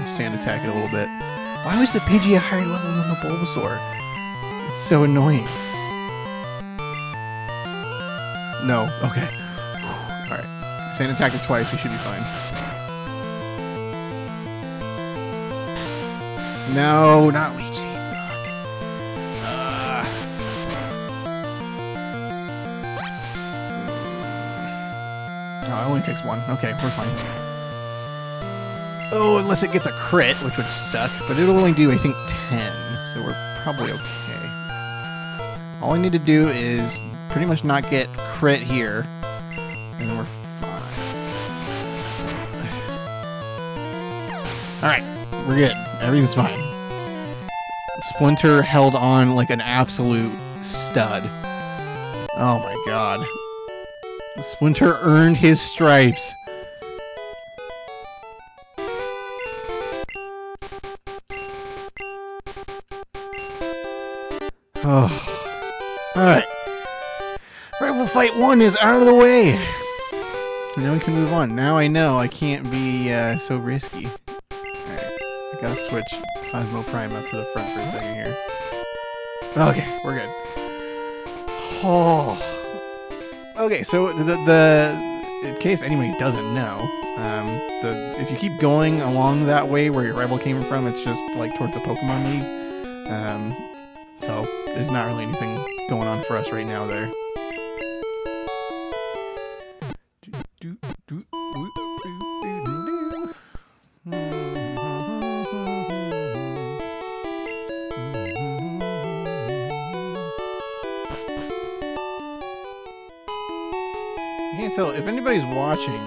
Sand attack it a little bit. Why was the Pidgey a higher level than the Bulbasaur? It's so annoying. No. Okay. Alright. Sand attack it twice. We should be fine. No, not Leech Seed. Oh, it only takes 1. Okay, we're fine. Oh, unless it gets a crit, which would suck, but it'll only do, I think, 10, so we're probably okay. All I need to do is pretty much not get crit here, and then we're fine. Alright, we're good. Everything's fine. Splinter held on like an absolute stud. Oh my god. Splinter earned his stripes. Oh. Alright. Rival Fight 1 is out of the way. Now we can move on. Now I know I can't be so risky. Alright. I gotta switch Cosmo Prime up to the front for a second here. Okay, we're good. Oh. Okay, so in case anybody doesn't know, if you keep going along that way where your rival came from, it's just like towards the Pokemon League. So there's not really anything going on for us right now there. So if anybody's watching,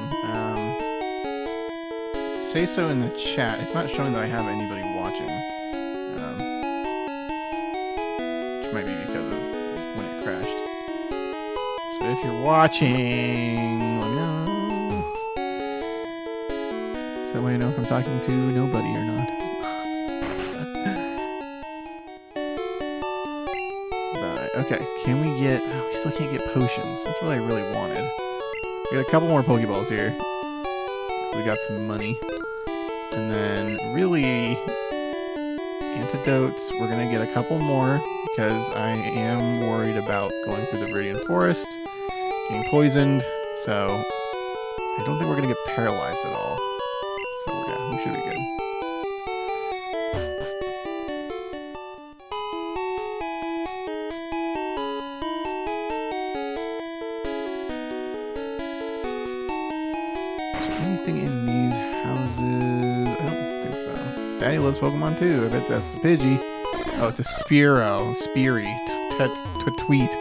say so in the chat. It's not showing that I have anybody watching, which might be because of when it crashed. So if you're watching, let me know. So that way I know if I'm talking to nobody or not. But, okay, can we get... Oh, we still can't get potions. That's what I really wanted. We got a couple more Pokeballs here. We got some money. And then, really, antidotes. We're going to get a couple more because I am worried about going through the Viridian Forest, getting poisoned. So, I don't think we're going to get paralyzed at all. So, yeah, we should be good. Anything in these houses? I don't think so. Daddy loves Pokemon too. I bet that's the Pidgey. Oh, it's a Spearow. Speary. Tweet.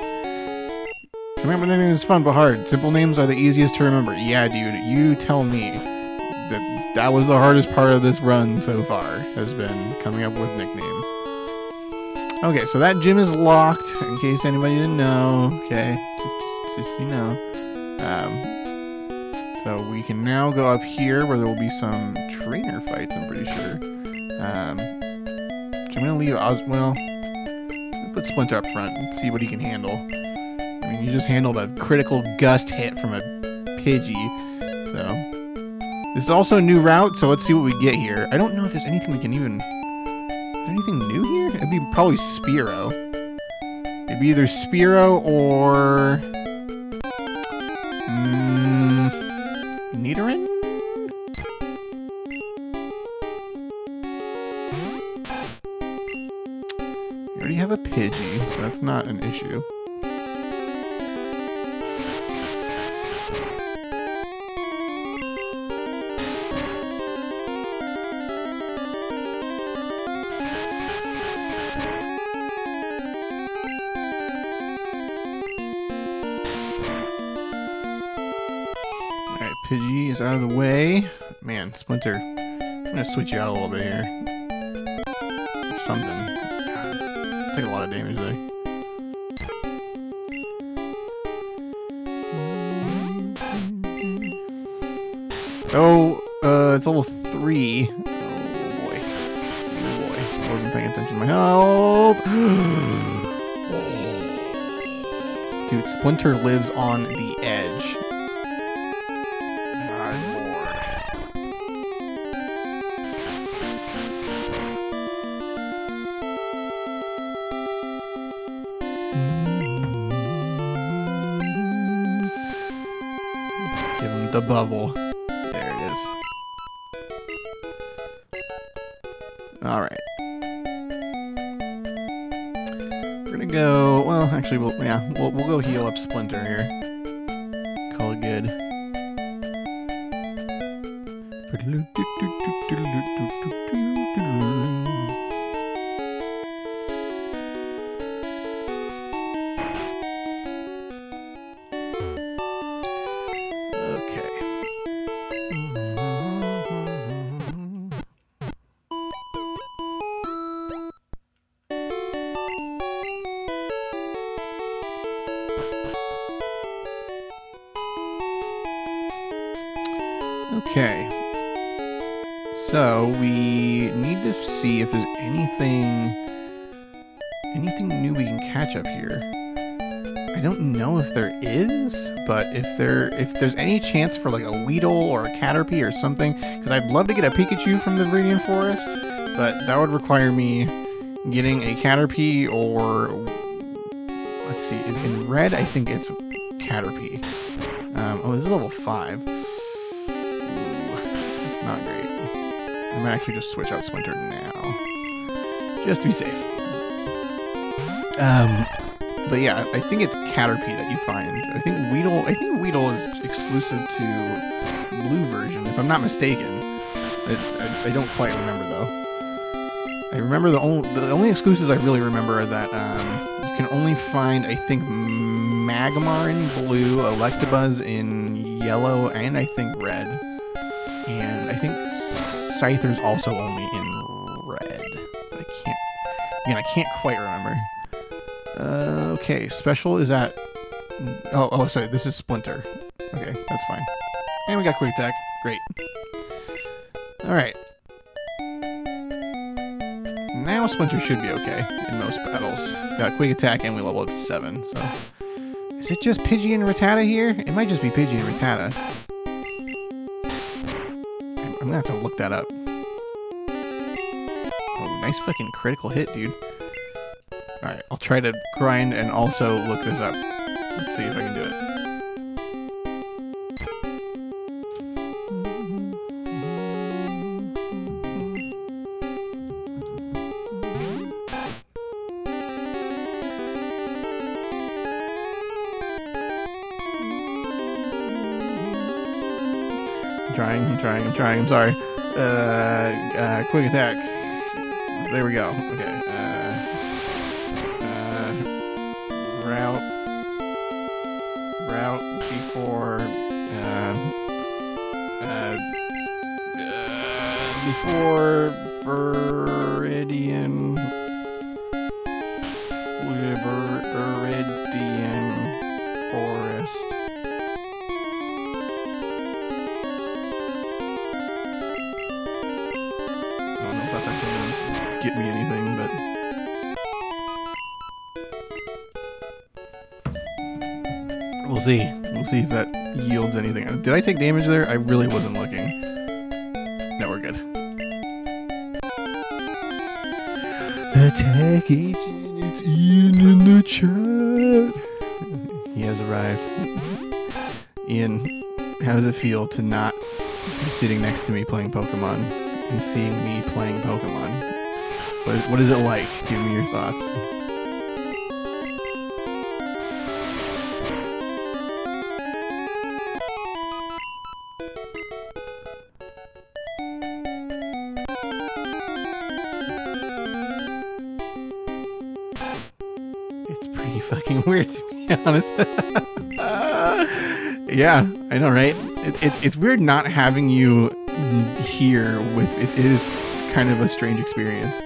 Remember, the name is fun but hard. Simple names are the easiest to remember. Yeah, dude. You tell me. That was the hardest part of this run so far. Has been coming up with nicknames. Okay, so that gym is locked. In case anybody didn't know. Okay, just so you know. So we can now go up here where there will be some trainer fights, I'm pretty sure. So I'm going to leave Oswell. Put Splinter up front and see what he can handle. I mean, he just handled a critical gust hit from a Pidgey. So this is also a new route, so let's see what we get here. I don't know if there's anything we can even... Is there anything new here? It'd be probably Spearow. It'd be either Spearow or Nidoran? You already have a Pidgey, so that's not an issue. Pidgey is out of the way. Man, Splinter. I'm gonna switch you out a little bit here. Or something. God, take a lot of damage there. Oh, it's level 3. Oh boy. Oh boy. I wasn't paying attention to my health. Dude, Splinter lives on the edge. Give him the bubble. There it is. Alright. We're gonna go... Well, actually, we'll go heal up Splinter here. Call it good. Okay, so we need to see if there's anything new we can catch up here. I don't know if there is, but if there's any chance for like a Weedle or a Caterpie or something, because I'd love to get a Pikachu from the Viridian Forest, but that would require me getting a Caterpie or, let's see, in red I think it's Caterpie. Oh, this is level 5. Not great. I might actually just switch out Splinter now, just to be safe. But yeah, I think it's Caterpie that you find. I think Weedle is exclusive to blue version, if I'm not mistaken. I don't quite remember though. I remember the only exclusives I really remember are that you can only find, I think, Magmar in blue, Electabuzz in yellow, and I think red. And I think Scyther's also only in red. But I can't quite remember. Okay, special is at... Oh, sorry, this is Splinter. Okay, that's fine. And we got quick attack. Great. Alright. Now Splinter should be okay in most battles. Got quick attack and we level up to 7, so... Is it just Pidgey and Rattata here? It might just be Pidgey and Rattata. I'm gonna have to look that up. Oh, nice fucking critical hit, dude. Alright, I'll try to grind and also look this up. Let's see if I can do it. I'm trying, I'm sorry. Quick attack. There we go. Okay. Route before, before Viridian Forest. Get me anything, but we'll see. We'll see if that yields anything. Did I take damage there? I really wasn't looking. No, we're good. The tech agent is It's Ian in the chat. He has arrived. Ian, how does it feel to not be sitting next to me playing Pokemon and seeing me playing Pokemon? What is it like? Give me your thoughts. It's pretty fucking weird, to be honest. Yeah, I know, right? It's weird not having you here with it. It is kind of a strange experience.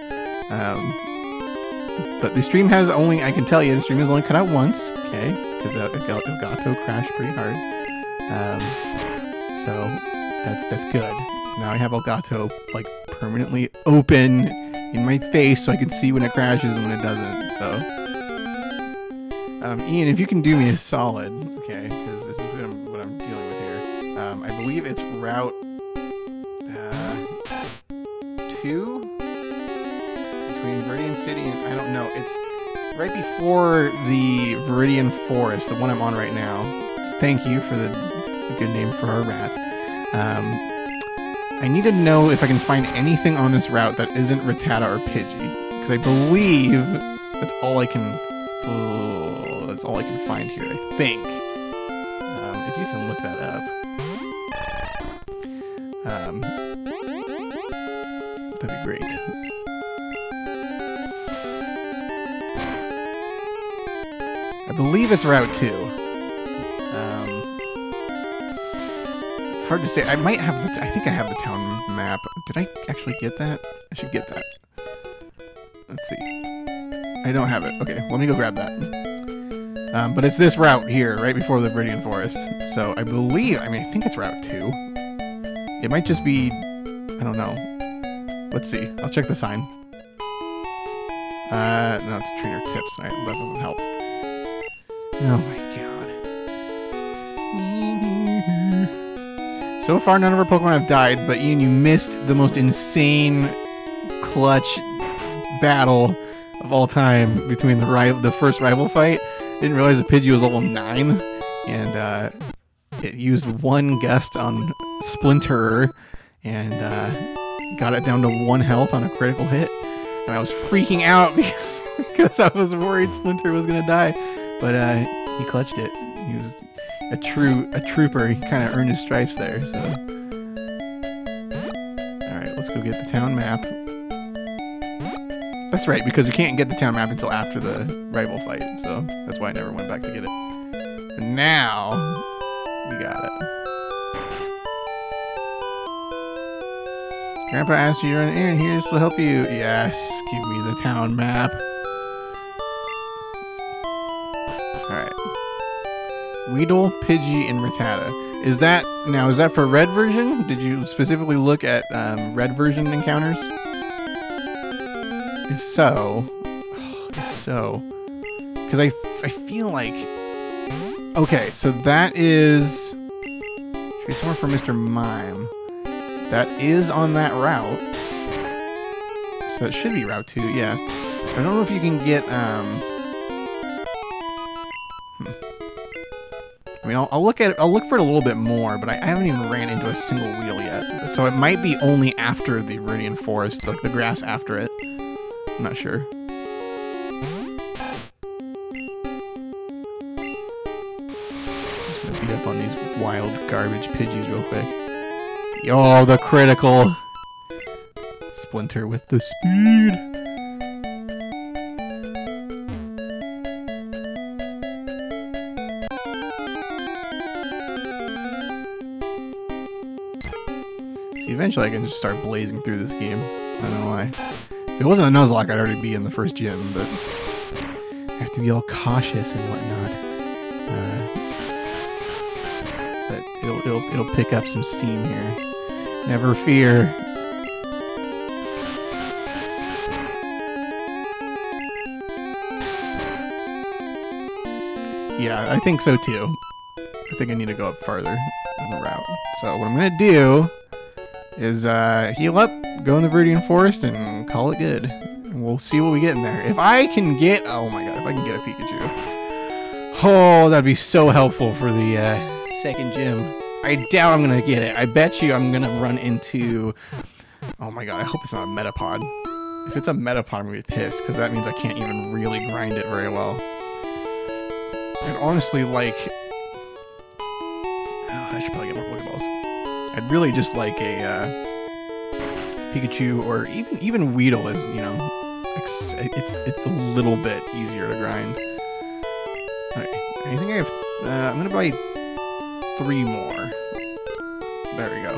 But the stream has only, I can tell you, the stream has only cut out once, okay? Because Elgato crashed pretty hard. So that's good. Now I have Elgato like permanently open in my face so I can see when it crashes and when it doesn't. So, Ian, if you can do me a solid, okay? Because this is what I'm dealing with here. I believe it's Route 2 between Viridian City and I don't know. It's right before the Viridian Forest, the one I'm on right now. Thank you for the good name for our rat. I need to know if I can find anything on this route that isn't Rattata or Pidgey, because I believe that's all I can. That's all I can find here. I think. If you can look that up. That'd be great. I believe it's Route 2. It's hard to say. I might have the... I think I have the town map. Did I actually get that? I should get that. Let's see. I don't have it. Okay, let me go grab that. But it's this route here, right before the Viridian Forest. So I believe... I mean, I think it's Route 2. It might just be... I don't know. Let's see. I'll check the sign. No, it's trainer tips. That doesn't help. Oh my god. So far, none of our Pokemon have died, but Ian, you missed the most insane clutch battle of all time between the first rival fight. Didn't realize the Pidgey was level 9, and it used one gust on Splinterer, and got it down to 1 health on a critical hit. And I was freaking out because I was worried Splinter was gonna die. But he clutched it. He was a trooper. He kind of earned his stripes there. So, all right, let's go get the town map. That's right, because we can't get the town map until after the rival fight. So that's why I never went back to get it. But now we got it. Grandpa asked you to run an errand here, so help you. Yes, give me the town map. Alright. Weedle, Pidgey, and Rattata. Is that for red version? Did you specifically look at red version encounters? If so, because I feel like, okay, so that is, should be somewhere for Mr. Mime. That is on that route, so that should be Route 2. Yeah, I don't know if you can get I mean, I'll look for it a little bit more, but I haven't even ran into a single wheel yet. So it might be only after the Viridian Forest, like the grass after it. I'm not sure. Just gonna beat up on these wild garbage Pidgeys real quick. Oh, the critical! Splinter with the speed! See, eventually I can just start blazing through this game. I don't know why. If it wasn't a Nuzlocke, I'd already be in the first gym, but I have to be all cautious and whatnot. But it'll pick up some steam here. Never fear. Yeah, I think so too. I think I need to go up farther on the route. So what I'm gonna do is heal up, go in the Viridian Forest, and call it good. and we'll see what we get in there. If I can get, oh my god, if I can get a Pikachu, oh, that'd be so helpful for the second gym. I doubt I'm gonna get it. I bet you I'm gonna run into, oh my god, I hope it's not a Metapod. If it's a Metapod, I'm gonna be pissed, because that means I can't even really grind it very well. And honestly, like, oh, I should probably get more Pokeballs. I'd really just like a Pikachu, or even Weedle is, you know, it's a little bit easier to grind. Okay, I think I have, I'm gonna buy 3 more. There we go.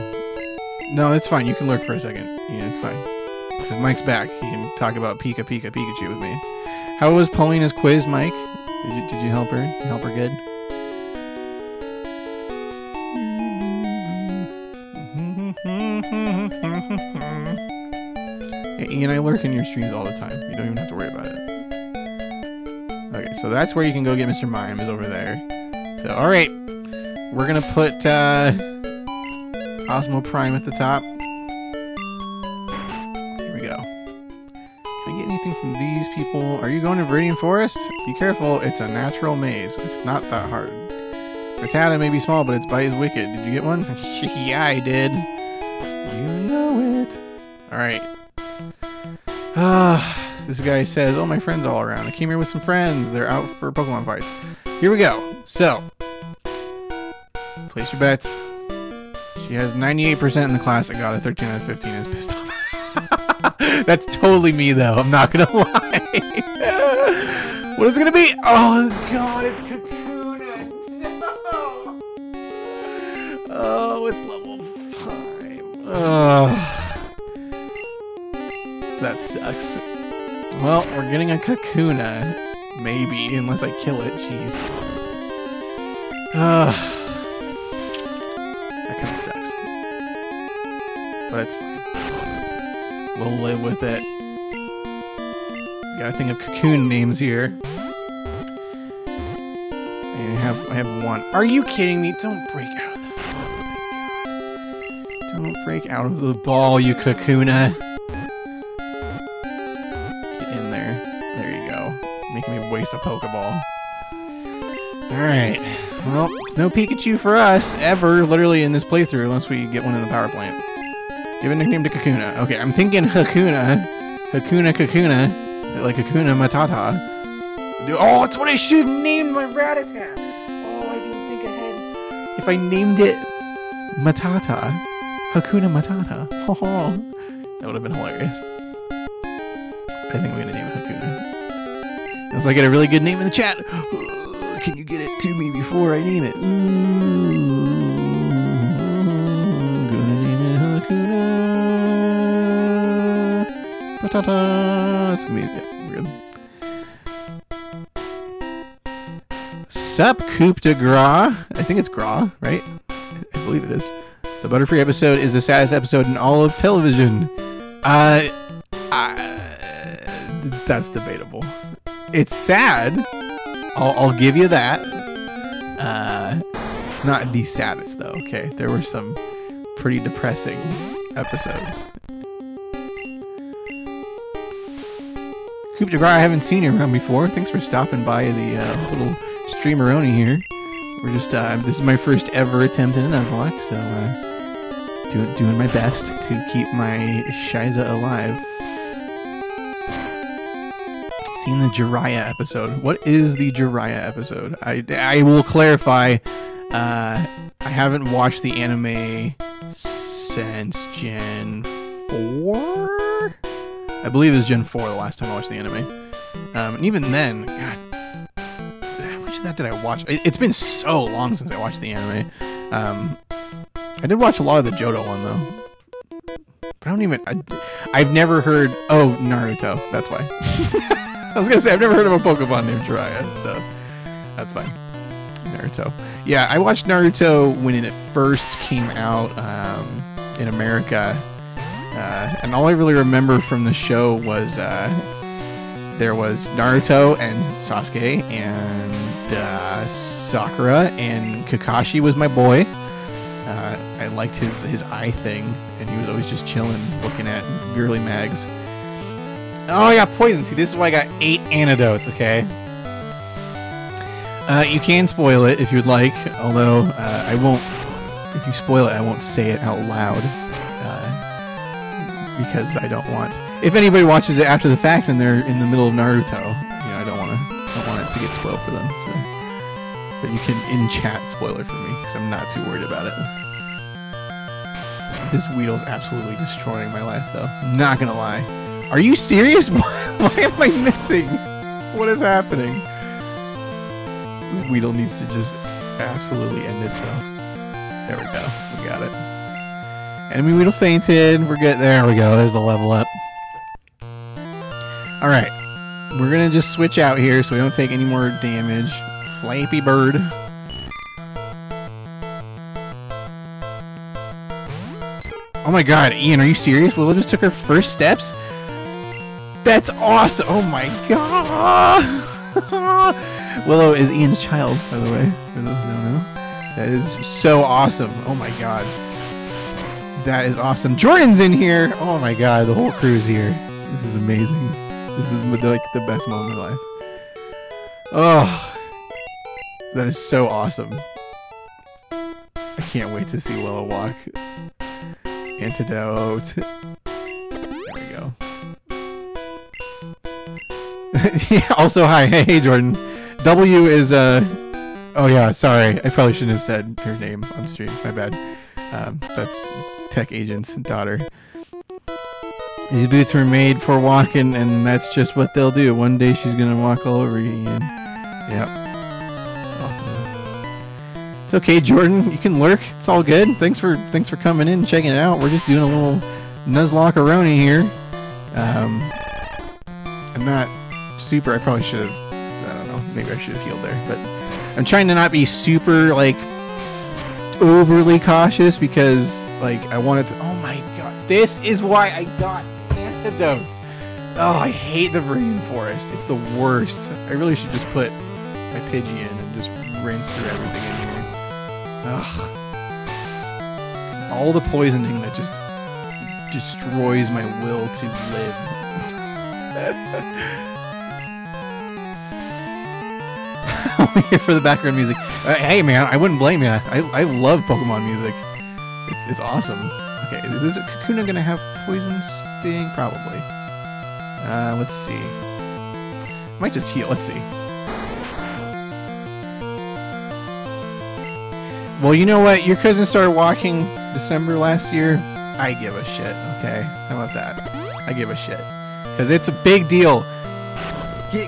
No, it's fine. You can lurk for a second. Yeah, it's fine. Because Mike's back. He can talk about Pikachu with me. How was Paulina's quiz, Mike? Did you help her? Did you help her good? Hey, Ian, I lurk in your streams all the time. You don't even have to worry about it. Okay, so that's where you can go get Mr. Mime, is over there. So, alright. We're gonna put Osmo Prime at the top. Here we go. Can I get anything from these people? Are you going to Viridian Forest? Be careful, it's a natural maze. It's not that hard. Rattata may be small, but its bite is wicked. Did you get one? Yeah, I did. You know it. Alright. This guy says, oh, my friends all around. I came here with some friends. They're out for Pokemon fights. Here we go. So, place your bets. She has 98% in the class. I got a 13 out of 15 is pissed off. That's totally me, though. I'm not going to lie. What is it going to be? Oh, God, it's Kakuna. No. Oh, it's level 5. Oh. That sucks. Well, we're getting a Kakuna. Maybe, unless I kill it. Jeez. That kind of sucks. But it's fine. We'll live with it. Gotta think of Cocoon names here. And I have one. Are you kidding me? Don't break out of the ball. Don't break out of the ball, you Kakuna. Making me waste a Pokeball. Alright. Well, it's no Pikachu for us, ever, literally, in this playthrough, unless we get one in the power plant. Give a nickname to Kakuna. Okay, I'm thinking Hakuna. Kakuna. Like Hakuna Matata. Oh, that's what I should have named my Rattata! Oh, I didn't think ahead. If I named it Matata. Hakuna Matata. Oh, that would have been hilarious. I think I'm gonna name it Hakuna. Unless I get a really good name in the chat. Can you get it to me before I name it? Gonna name it Hakuna Patata. It's gonna be weird. Sup, Coupe de Gras. I think it's Gras, right? I believe it is. The Butterfree episode is the saddest episode in all of television. That's debatable. It's sad. I'll give you that. Not the saddest though. Okay, there were some pretty depressing episodes. Coupe de Gras, I haven't seen you around before. Thanks for stopping by the little streameroni here. We're just this is my first ever attempt at a Nuzlocke, so doing my best to keep my Shiza alive. Seen the Jiraiya episode. What is the Jiraiya episode? I will clarify. I haven't watched the anime since Gen 4? I believe it was Gen 4 the last time I watched the anime. And even then, God, how much of that did I watch? It's been so long since I watched the anime. I did watch a lot of the Johto one though. But I don't even... I've never heard... Oh, Naruto. That's why. I was gonna say, I've never heard of a Pokemon named Jiraiya, so that's fine. Naruto. Yeah, I watched Naruto when it first came out in America. And all I really remember from the show was there was Naruto and Sasuke and Sakura, and Kakashi was my boy. I liked his eye thing, and he was always just chilling, looking at girly mags. Oh, I got poison. See, this is why I got 8 antidotes, okay? You can spoil it if you'd like, although I won't. If you spoil it, I won't say it out loud because I don't want. If anybody watches it after the fact and they're in the middle of Naruto, you know, I don't want it to get spoiled for them. So, but you can in chat spoil it for me because I'm not too worried about it. This Weedle's absolutely destroying my life, though. Not gonna lie. Are you serious? Why am I missing? What is happening? This Weedle needs to just absolutely end itself. There we go. We got it. Enemy Weedle fainted. We're good. There we go. There's the level up. Alright. We're gonna just switch out here so we don't take any more damage. Flappy Bird. Oh my god, Ian, are you serious? Willow just took her first steps? That's awesome! Oh my god! Willow is Ian's child, by the way, for those who don't know. That is so awesome. Oh my god. That is awesome. Jordan's in here! Oh my god, the whole crew's here. This is amazing. This is like the best moment of my life. Oh, that is so awesome. I can't wait to see Willow walk. Antidote. There we go. Yeah, also, hi. Hey, Jordan. W is, oh yeah, sorry. I probably shouldn't have said her name on stream. My bad. That's Tech Agent's daughter. These boots were made for walking, and that's just what they'll do. One day she's gonna walk all over you, Ian. Yep. Awesome. It's okay, Jordan. You can lurk. It's all good. Thanks for coming in and checking it out. We're just doing a little Nuzlocke-a-roni here. I'm not super. I probably should have. I don't know. Maybe I should have healed there, but I'm trying to not be super like overly cautious because like I wanted to. Oh my god! This is why I got antidotes. Oh, I hate the rainforest. It's the worst. I really should just put my Pidgey in and just rinse through everything in here. Ugh. It's all the poisoning that just destroys my will to live. Only here for the background music. Hey man, I wouldn't blame you. I love Pokemon music. It's awesome. Okay, is Kakuna gonna have poison sting? Probably. Let's see. Might just heal. Let's see. Well, you know what? Your cousin started walking December last year. I give a shit. Okay, how about that? I give a shit because it's a big deal.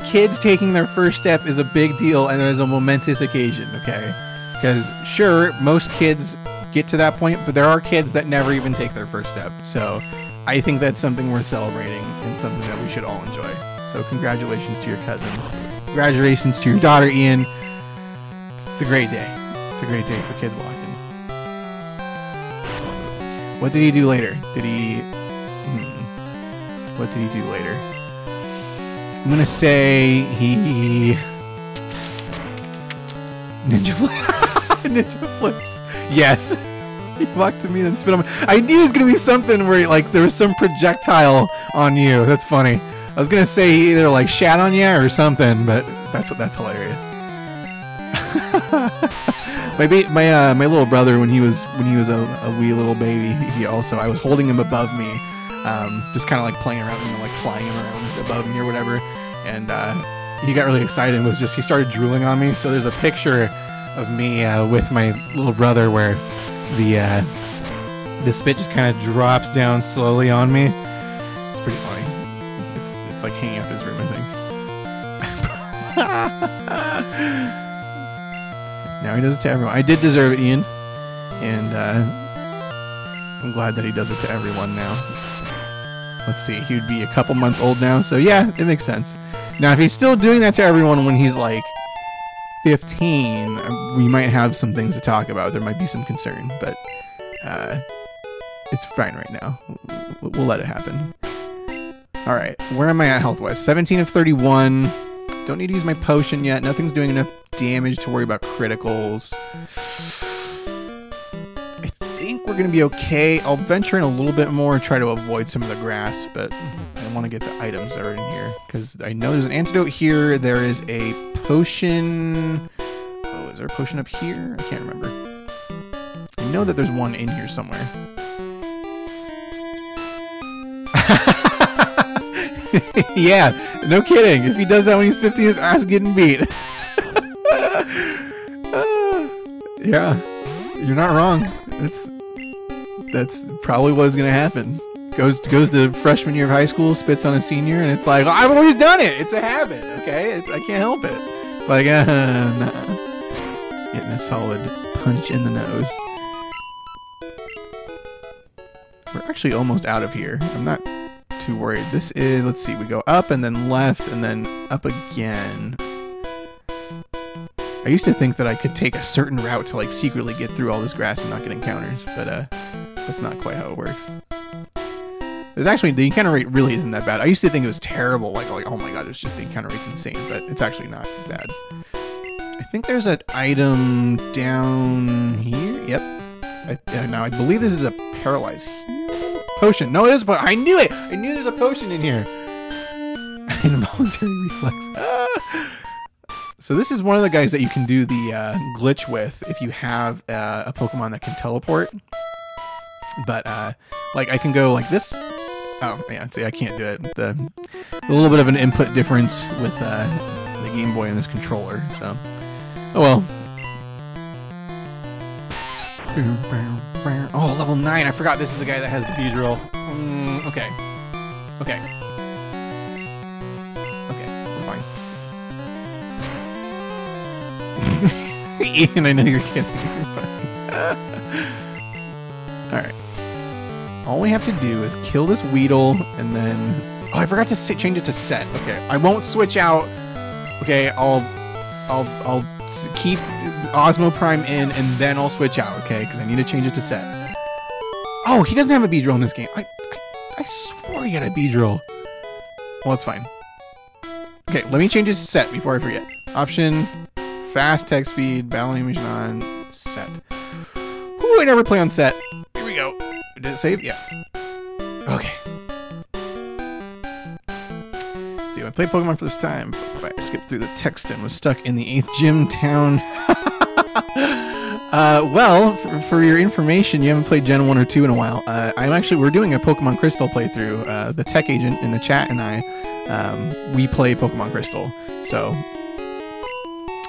Kids taking their first step is a big deal, and it is a momentous occasion. Okay, because sure, most kids get to that point, but there are kids that never even take their first step. So I think that's something worth celebrating and something that we should all enjoy. So congratulations to your cousin. Congratulations to your daughter, Ian. It's a great day. It's a great day for kids walking. What did he do later? Did he... What did he do later? I'm gonna say he... Ninja flips. Yes. He walked to me and spit on me. I knew it was gonna be something where like there was some projectile on you. That's funny. I was gonna say he either like shat on you or something, but that's hilarious. my little brother when he was a wee little baby, I was holding him above me, just kind of like playing around and like flying him around above me or whatever, and he got really excited and he started drooling on me. So there's a picture of me with my little brother where the spit just kind of drops down slowly on me. It's pretty funny. It's like hanging up his room, I think. Now he does it to everyone. I did deserve it, Ian, and I'm glad that he does it to everyone now. Let's see, he would be a couple months old now, so yeah, it makes sense. Now, if he's still doing that to everyone when he's like 15, we might have some things to talk about. There might be some concern, but it's fine right now. We'll let it happen. All right, where am I at health-wise? 17 of 31. Don't need to use my potion yet. Nothing's doing enough damage to worry about criticals. I think we're going to be okay. I'll venture in a little bit more and try to avoid some of the grass, but I want to get the items that are in here, because I know there's an antidote here. There is a potion. Oh, is there a potion up here? I can't remember. I know that there's one in here somewhere. Yeah, no kidding. If he does that when he's 15, his ass getting beat. Yeah, you're not wrong. That's probably what is gonna happen. Goes to freshman year of high school, spits on a senior, and it's like, oh, I've always done it. It's a habit, okay? I can't help it. It's like, nah. Getting a solid punch in the nose. We're actually almost out of here. I'm not too worried. This is, let's see, we go up and then left and then up again. I used to think that I could take a certain route to like secretly get through all this grass and not get encounters, but that's not quite how it works. There's actually, the encounter rate really isn't that bad. I used to think it was terrible, like oh my god, there's just, the encounter rate's insane, but it's actually not bad. I think there's an item down here. Yep. Now I believe this is a paralyze potion. No, it is, but I knew it! I knew there's a potion in here. Involuntary reflex. So this is one of the guys that you can do the glitch with if you have a Pokemon that can teleport. But like I can go like this. Oh yeah, see, I can't do it. A little bit of an input difference with the Game Boy and this controller. So, oh well. Oh, level 9. I forgot this is the guy that has the Beedrill. Okay. Okay. Okay, we're fine. Ian, I know you're kidding. You're fine. Alright. All we have to do is kill this Weedle, and then... Oh, I forgot to change it to set. Okay, I won't switch out. Okay, I'll keep Osmo Prime in, and then I'll switch out, okay? Because I need to change it to set. Oh, he doesn't have a Beedrill in this game. I swore he had a Beedrill. Well, it's fine. Okay, let me change it to set before I forget. Option, fast text speed, battle animation on, set. Ooh, I never play on set. Here we go. Did it save? Yeah. Okay. See, I played Pokemon for this time. I skipped through the text and was stuck in the 8th gym town. Well, for your information, you haven't played Gen 1 or 2 in a while. We're doing a Pokemon Crystal playthrough. The tech agent in the chat and I, we play Pokemon Crystal. So,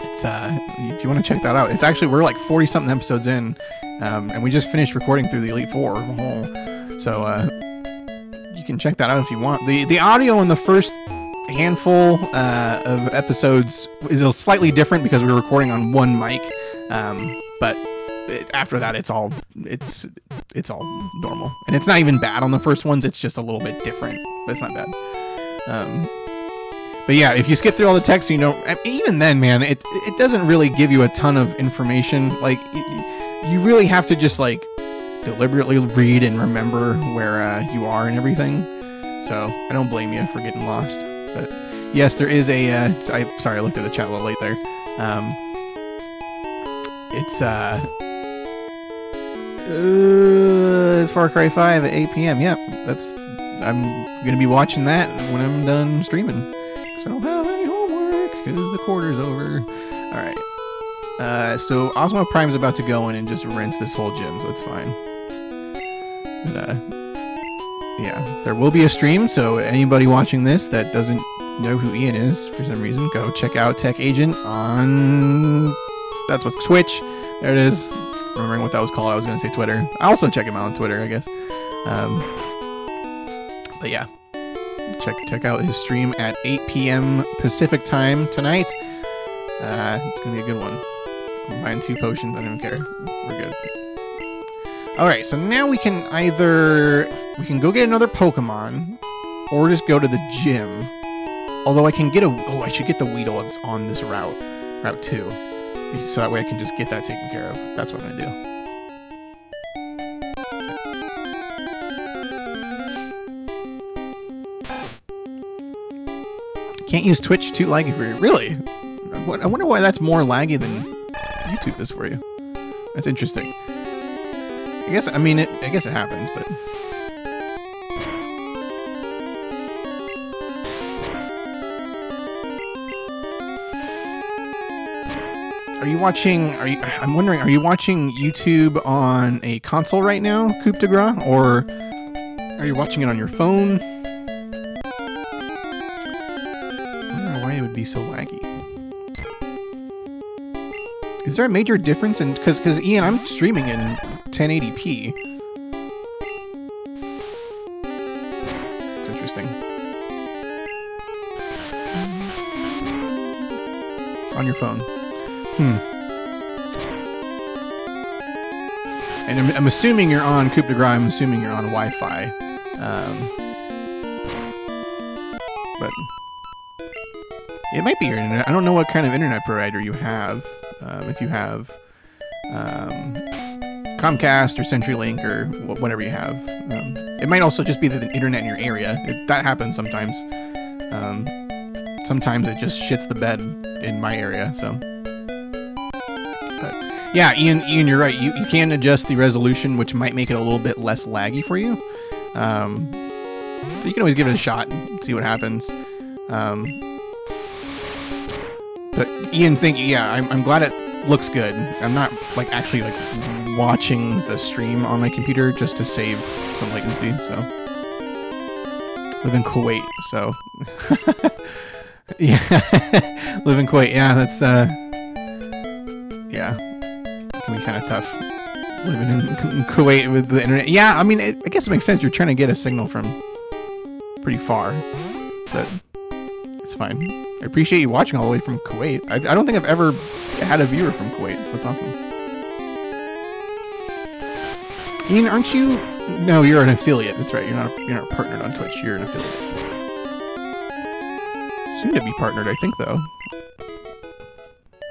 it's, if you want to check that out, it's actually, we're like 40-something episodes in, and we just finished recording through the Elite Four. So, you can check that out if you want. The audio in the first handful of episodes is slightly different because we were recording on one mic, but after that it's all normal, and it's not even bad on the first ones. It's just a little bit different, but it's not bad. But yeah, if you skip through all the text, you know, even then, man, it doesn't really give you a ton of information. Like you really have to just like deliberately read and remember where you are and everything. So I don't blame you for getting lost. But yes, there is a. Sorry, I looked at the chat a little late there. It's Far Cry 5 at 8 p.m. Yep, I'm gonna be watching that when I'm done streaming. So I don't have any homework because the quarter's over. All right. So Osmo Prime's about to go in and just rinse this whole gym, so it's fine. But yeah, there will be a stream, so anybody watching this that doesn't know who Ian is for some reason, go check out Tech Agent on... That's what, Twitch. There it is. Remembering what that was called, I was going to say Twitter. I also check him out on Twitter, I guess. But yeah, check out his stream at 8 p.m. Pacific time tonight. It's going to be a good one. I'm buying 2 potions, I don't even care. We're good. Alright, so now we can either... We can go get another Pokemon, or just go to the gym. Although I can get a... Oh, I should get the Weedle that's on this route. Route 2. So that way I can just get that taken care of. That's what I'm going to do. Can't use Twitch, too laggy for you. Really? I wonder why that's more laggy than YouTube is for you. That's interesting. I guess it happens, but... Are you watching? I'm wondering. Are you watching YouTube on a console right now, Coup de Grace, or are you watching it on your phone? I don't know why it would be so laggy. Is there a major difference in because Ian, I'm streaming in 1080p. It's interesting. On your phone. And I'm assuming you're on Coup de Grace. I'm assuming you're on Wi-Fi. But it might be your internet. I don't know what kind of internet provider you have. If you have Comcast or CenturyLink or whatever you have. It might also just be the internet in your area. That happens sometimes. Sometimes it just shits the bed in my area, so. But yeah, Ian, you're right. You can adjust the resolution, which might make it a little bit less laggy for you. So you can always give it a shot and see what happens. But Ian, I'm glad it looks good. I'm not like actually like watching the stream on my computer just to save some latency. So live in Kuwait, so yeah, live in Kuwait. Yeah, that's yeah, it can be kind of tough living in Kuwait with the internet. Yeah, I mean, I guess it makes sense. You're trying to get a signal from pretty far, but it's fine. I appreciate you watching all the way from Kuwait. I don't think I've ever had a viewer from Kuwait, so it's awesome. Ian, aren't you? No, you're an affiliate. That's right. You're not partnered on Twitch. You're an affiliate. Soon to be partnered, I think, though.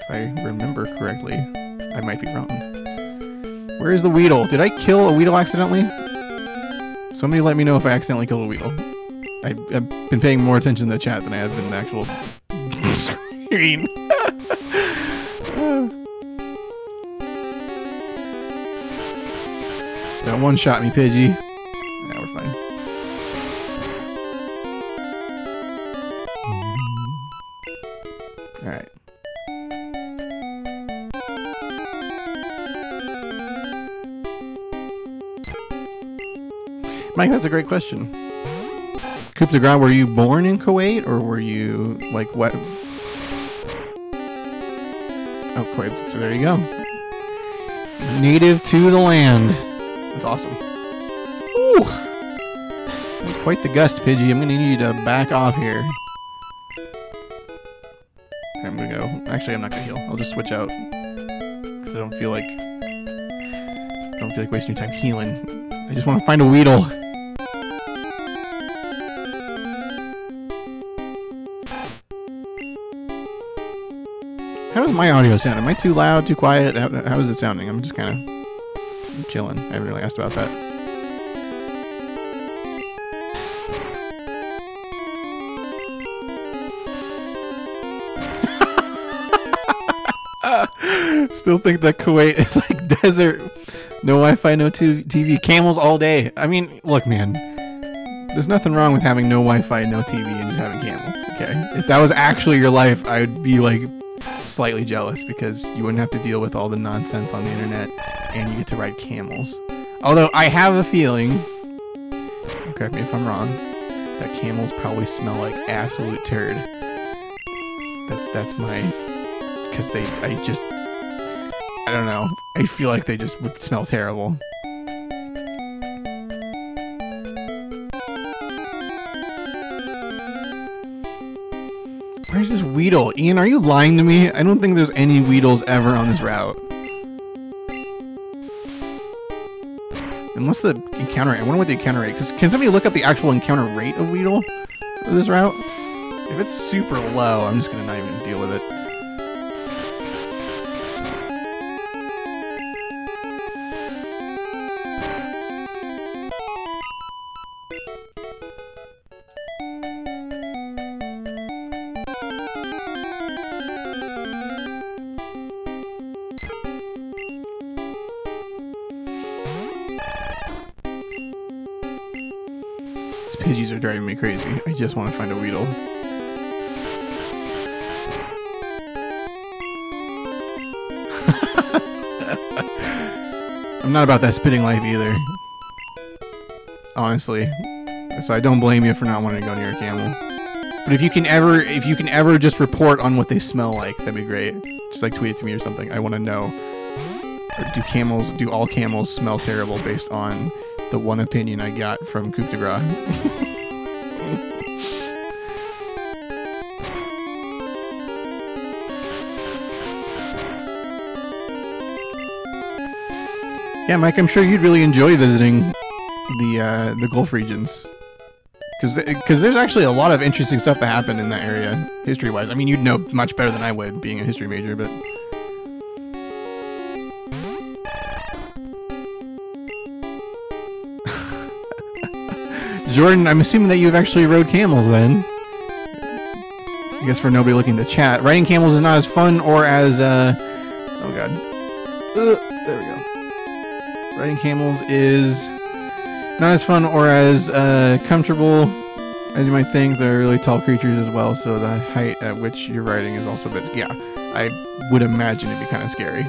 If I remember correctly, I might be wrong. Where is the Weedle? Did I kill a Weedle accidentally? Somebody let me know if I accidentally killed a Weedle. I've been paying more attention to the chat than I have been the actual screen. Don't one-shot me, Pidgey. Yeah, we're fine. Alright. Mike, that's a great question. Coup de Grace, were you born in Kuwait, or were you, like, what? Oh, Kuwait, so there you go. Native to the land. That's awesome. Ooh! That's quite the gust, Pidgey. I'm gonna need you to back off here. I'm gonna go. Actually, I'm not gonna heal. I'll just switch out. I don't feel like wasting your time healing. I just want to find a Weedle. How does my audio sound? Am I too loud, too quiet? How is it sounding? I'm just kind of chilling. I haven't really asked about that. Still think that Kuwait is like desert. No Wi-Fi, no TV. Camels all day. I mean, look, man. There's nothing wrong with having no Wi-Fi, no TV, and just having camels, okay? If that was actually your life, I would be, like, slightly jealous because you wouldn't have to deal with all the nonsense on the internet and you get to ride camels. Although I have a feeling, correct me if I'm wrong, that camels probably smell like absolute turd. That's my, because I don't know, I feel like they just would smell terrible. Where's this Weedle? Ian, are you lying to me? I don't think there's any Weedles ever on this route. Unless the encounter rate. I wonder what the encounter rate is. Can somebody look up the actual encounter rate of Weedle for this route? If it's super low, I'm just gonna not even deal with it. Pidgeys are driving me crazy. I just want to find a Weedle. I'm not about that spitting life either. Honestly. So I don't blame you for not wanting to go near a camel. But if you can ever just report on what they smell like, that'd be great. Just like tweet it to me or something. I want to know. Do all camels smell terrible based on the one opinion I got from Coup de Gras? Yeah, Mike, I'm sure you'd really enjoy visiting the Gulf regions. Because there's actually a lot of interesting stuff that happened in that area, history-wise. I mean, you'd know much better than I would, being a history major, but... Jordan, I'm assuming that you've actually rode camels, then. I guess for nobody looking at the chat. Riding camels is not as fun or as, oh god. There we go. Riding camels is... not as fun or as comfortable as you might think. They're really tall creatures as well, so the height at which you're riding is also a bit... yeah, I would imagine it'd be kind of scary.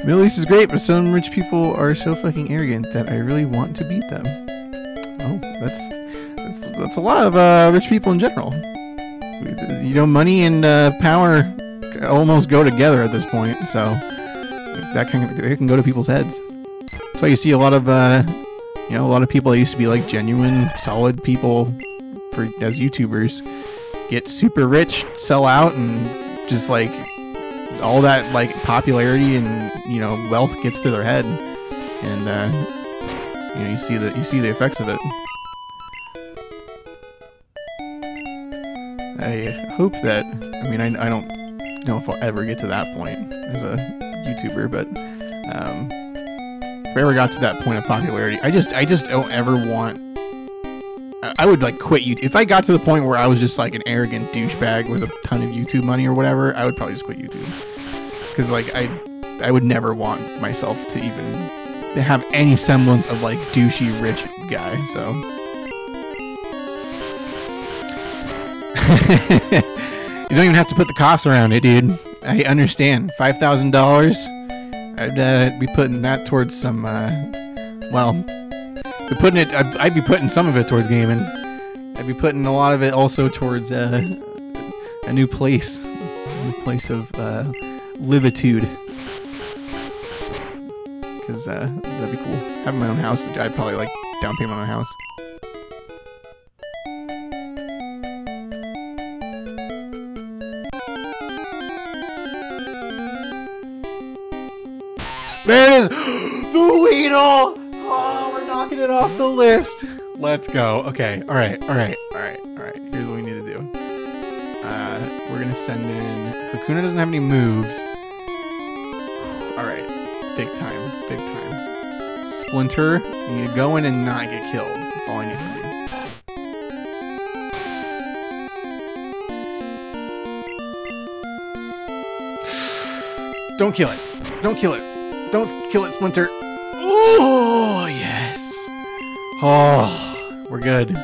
Middle East is great, but some rich people are so fucking arrogant that I really want to beat them. Oh, that's a lot of rich people in general. You know, money and power almost go together at this point, so it can go to people's heads. That's why you see a lot of you know, a lot of people that used to be like genuine, solid people as YouTubers get super rich, sell out, and just like all that like popularity and, you know, wealth gets to their head, and you know, you see the effects of it. I hope that, I mean, I don't know if I'll ever get to that point as a YouTuber, but if I ever got to that point of popularity, I just don't ever want... I would like quit YouTube. If I got to the point where I was just like an arrogant douchebag with a ton of YouTube money or whatever, I would probably just quit YouTube. Because like I would never want myself to even have any semblance of like douchey rich guy, so... You don't even have to put the costs around it, dude. I understand. $5,000. I'd be putting that towards some, well, I'd be putting some of it towards gaming. I'd be putting a lot of it also towards a new place of livitude. Because that'd be cool. Having my own house, I'd probably like down payment on a house. There it is! The Weedle! Oh, we're knocking it off the list. Let's go. Okay, alright. Here's what we need to do. We're gonna send in... Hakuna doesn't have any moves. Alright. Big time. Splinter, you need to go in and not get killed. That's all I need from you. Don't kill it. Don't kill it. Don't kill it, Splinter. Oh, yes. Oh, we're good.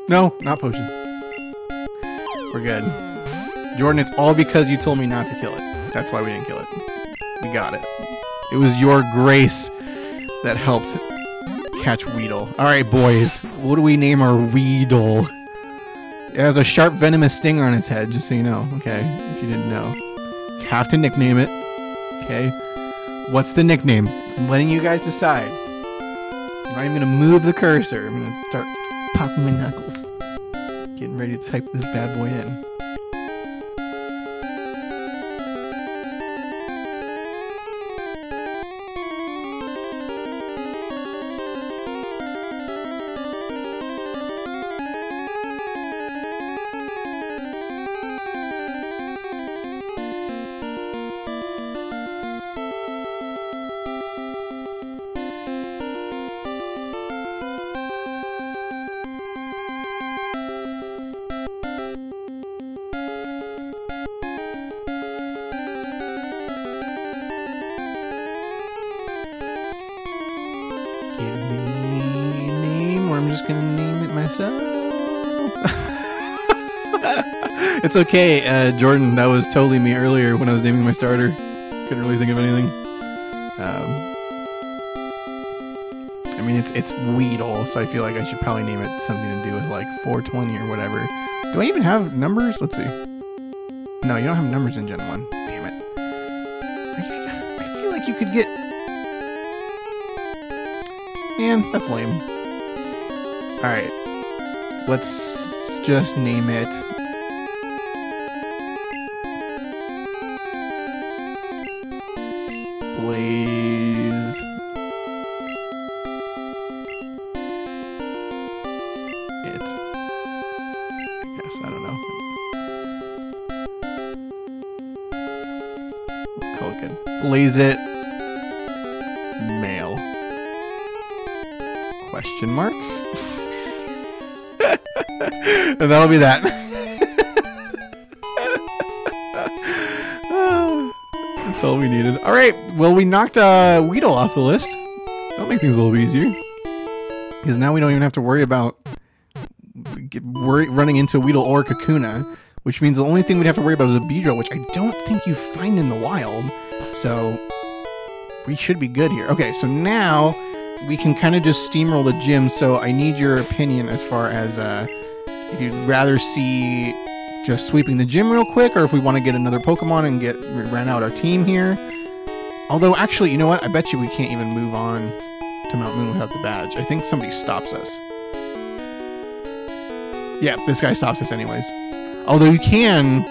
No, not potion. We're good. Jordan, it's all because you told me not to kill it. That's why we didn't kill it. We got it. It was your grace that helped catch Weedle. Alright, boys. What do we name our Weedle? It has a sharp, venomous stinger on its head, just so you know. Okay, if you didn't know. You have to nickname it. Okay. What's the nickname? I'm letting you guys decide. I'm not even gonna move the cursor. I'm gonna start popping my knuckles. Getting ready to type this bad boy in. It's okay, Jordan. That was totally me earlier when I was naming my starter. Couldn't really think of anything. I mean, it's Weedle, so I feel like I should probably name it something to do with like 420 or whatever. Do I even have numbers? Let's see. No, you don't have numbers in Gen 1. Damn it. I feel like you could get... Man, that's lame. Alright. Let's just name it... Blaze... It. I guess, I don't know. We'll call it good. Blaze it... Male. Question mark? And that'll be that. That's all we needed. Alright, well we knocked Weedle off the list. That'll make things a little bit easier. Because now we don't even have to worry about running into Weedle or Kakuna. Which means the only thing we'd have to worry about is a Beedrill, which I don't think you find in the wild. So, we should be good here. Okay, so now we can kind of just steamroll the gym, so I need your opinion as far as if you'd rather see just sweeping the gym real quick, or if we want to get another Pokemon and ran out our team here. Although, actually, you know what? I bet you we can't even move on to Mount Moon without the badge. I think somebody stops us. Yeah, this guy stops us anyways. Although you can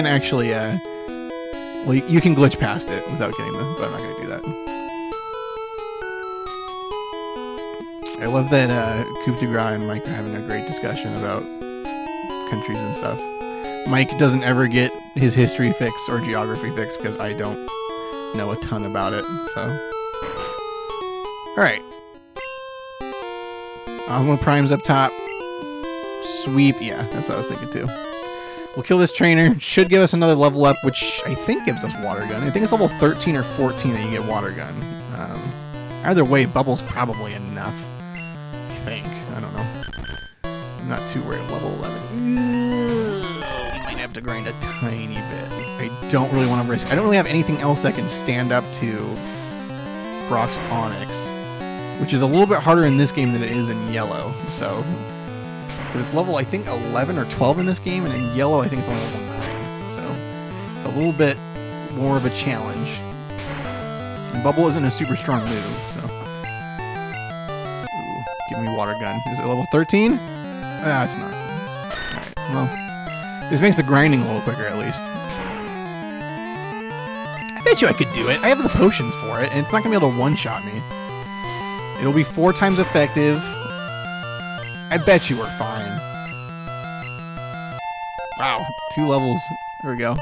actually, well, you can glitch past it without getting them, but I'm not going to do that. I love that Coup de Gras and Mike are having a great discussion about countries and stuff. Mike doesn't ever get his history fix or geography fix because I don't know a ton about it, so. Alright. Osmo Prime's up top. Sweep, yeah, that's what I was thinking too. We'll kill this trainer. Should give us another level up, which I think gives us Water Gun. I think it's level 13 or 14 that you get Water Gun. Either way, Bubble's probably enough. I think. I don't know. I'm not too worried. Level 11. We might have to grind a tiny bit. I don't really want to risk. I don't really have anything else that can stand up to Brock's Onix, which is a little bit harder in this game than it is in Yellow. So, but it's level, I think, 11 or 12 in this game, and in Yellow, I think it's only level 9. So, it's a little bit more of a challenge. And Bubble isn't a super strong move, so. Ooh, give me Water Gun. Is it level 13? Ah, it's not. Alright, well, this makes the grinding a little quicker at least. I bet you I could do it. I have the potions for it, and it's not going to be able to one-shot me. It'll be 4 times effective. I bet you we're fine. Wow, 2 levels. There we go.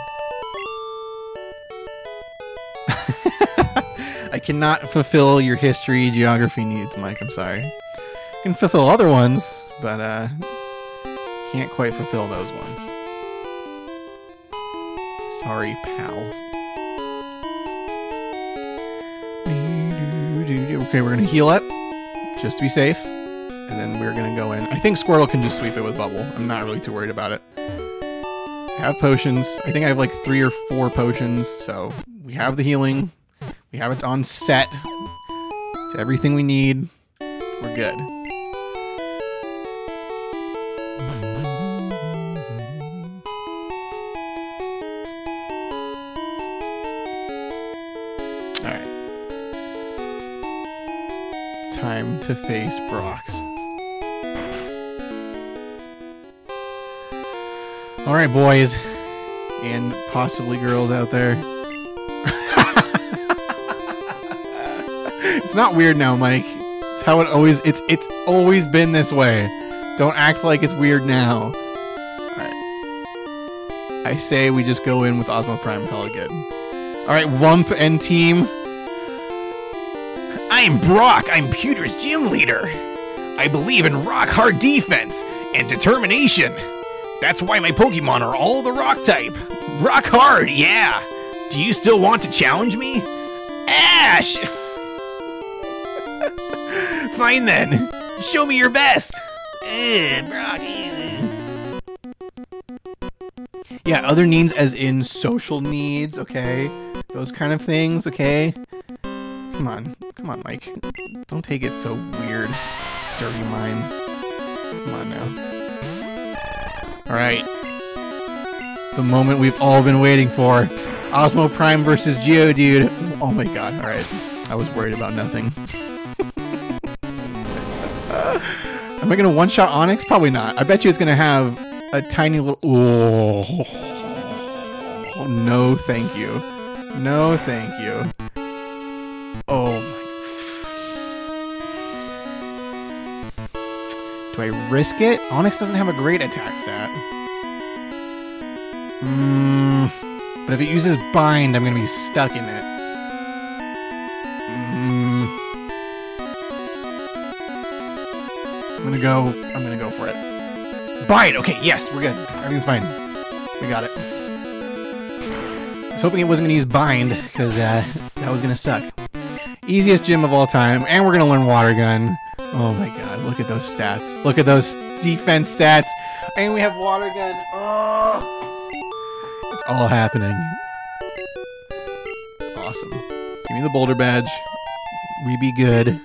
I cannot fulfill your history, geography needs, Mike. I'm sorry. I can fulfill other ones, but can't quite fulfill those ones. Sorry, pal. Okay, we're gonna heal up, just to be safe, and then we're gonna go in. I think Squirtle can just sweep it with Bubble. I'm not really too worried about it. I have potions. I think I have like 3 or 4 potions, so we have the healing. We have it on set. It's everything we need. We're good. Alright. Time to face Brox. Alright, boys. And possibly girls out there. It's not weird now, Mike. It's how it always... It's always been this way. Don't act like it's weird now. Alright. I say we just go in with Osmo Prime hella good. Alright, Wump and team. I'm Brock. I'm Pewter's gym leader. I believe in rock-hard defense and determination. That's why my Pokemon are all the rock type. Rock hard, yeah. Do you still want to challenge me? Ash! Fine then. Show me your best. Brock. Yeah, other needs as in social needs, okay? Those kind of things, okay? Come on, Mike. Don't take it so weird. Dirty mind. Come on now. Alright. The moment we've all been waiting for. Osmo Prime versus Geodude. Oh my god, alright. I was worried about nothing. Am I gonna one-shot Onix? Probably not. I bet you it's gonna have a tiny little... Oh, no thank you. No thank you. Oh my... Do I risk it? Onix doesn't have a great attack stat. But if it uses Bind, I'm gonna be stuck in it. I'm gonna go for it. Bind! Okay, yes, we're good. Everything's fine. We got it. I was hoping it wasn't gonna use Bind, because that was gonna suck. Easiest gym of all time, and we're gonna learn Water Gun. Oh my god, look at those stats. Look at those defense stats. And we have Water Gun. Oh! It's all happening. Awesome. Give me the Boulder Badge. We be good.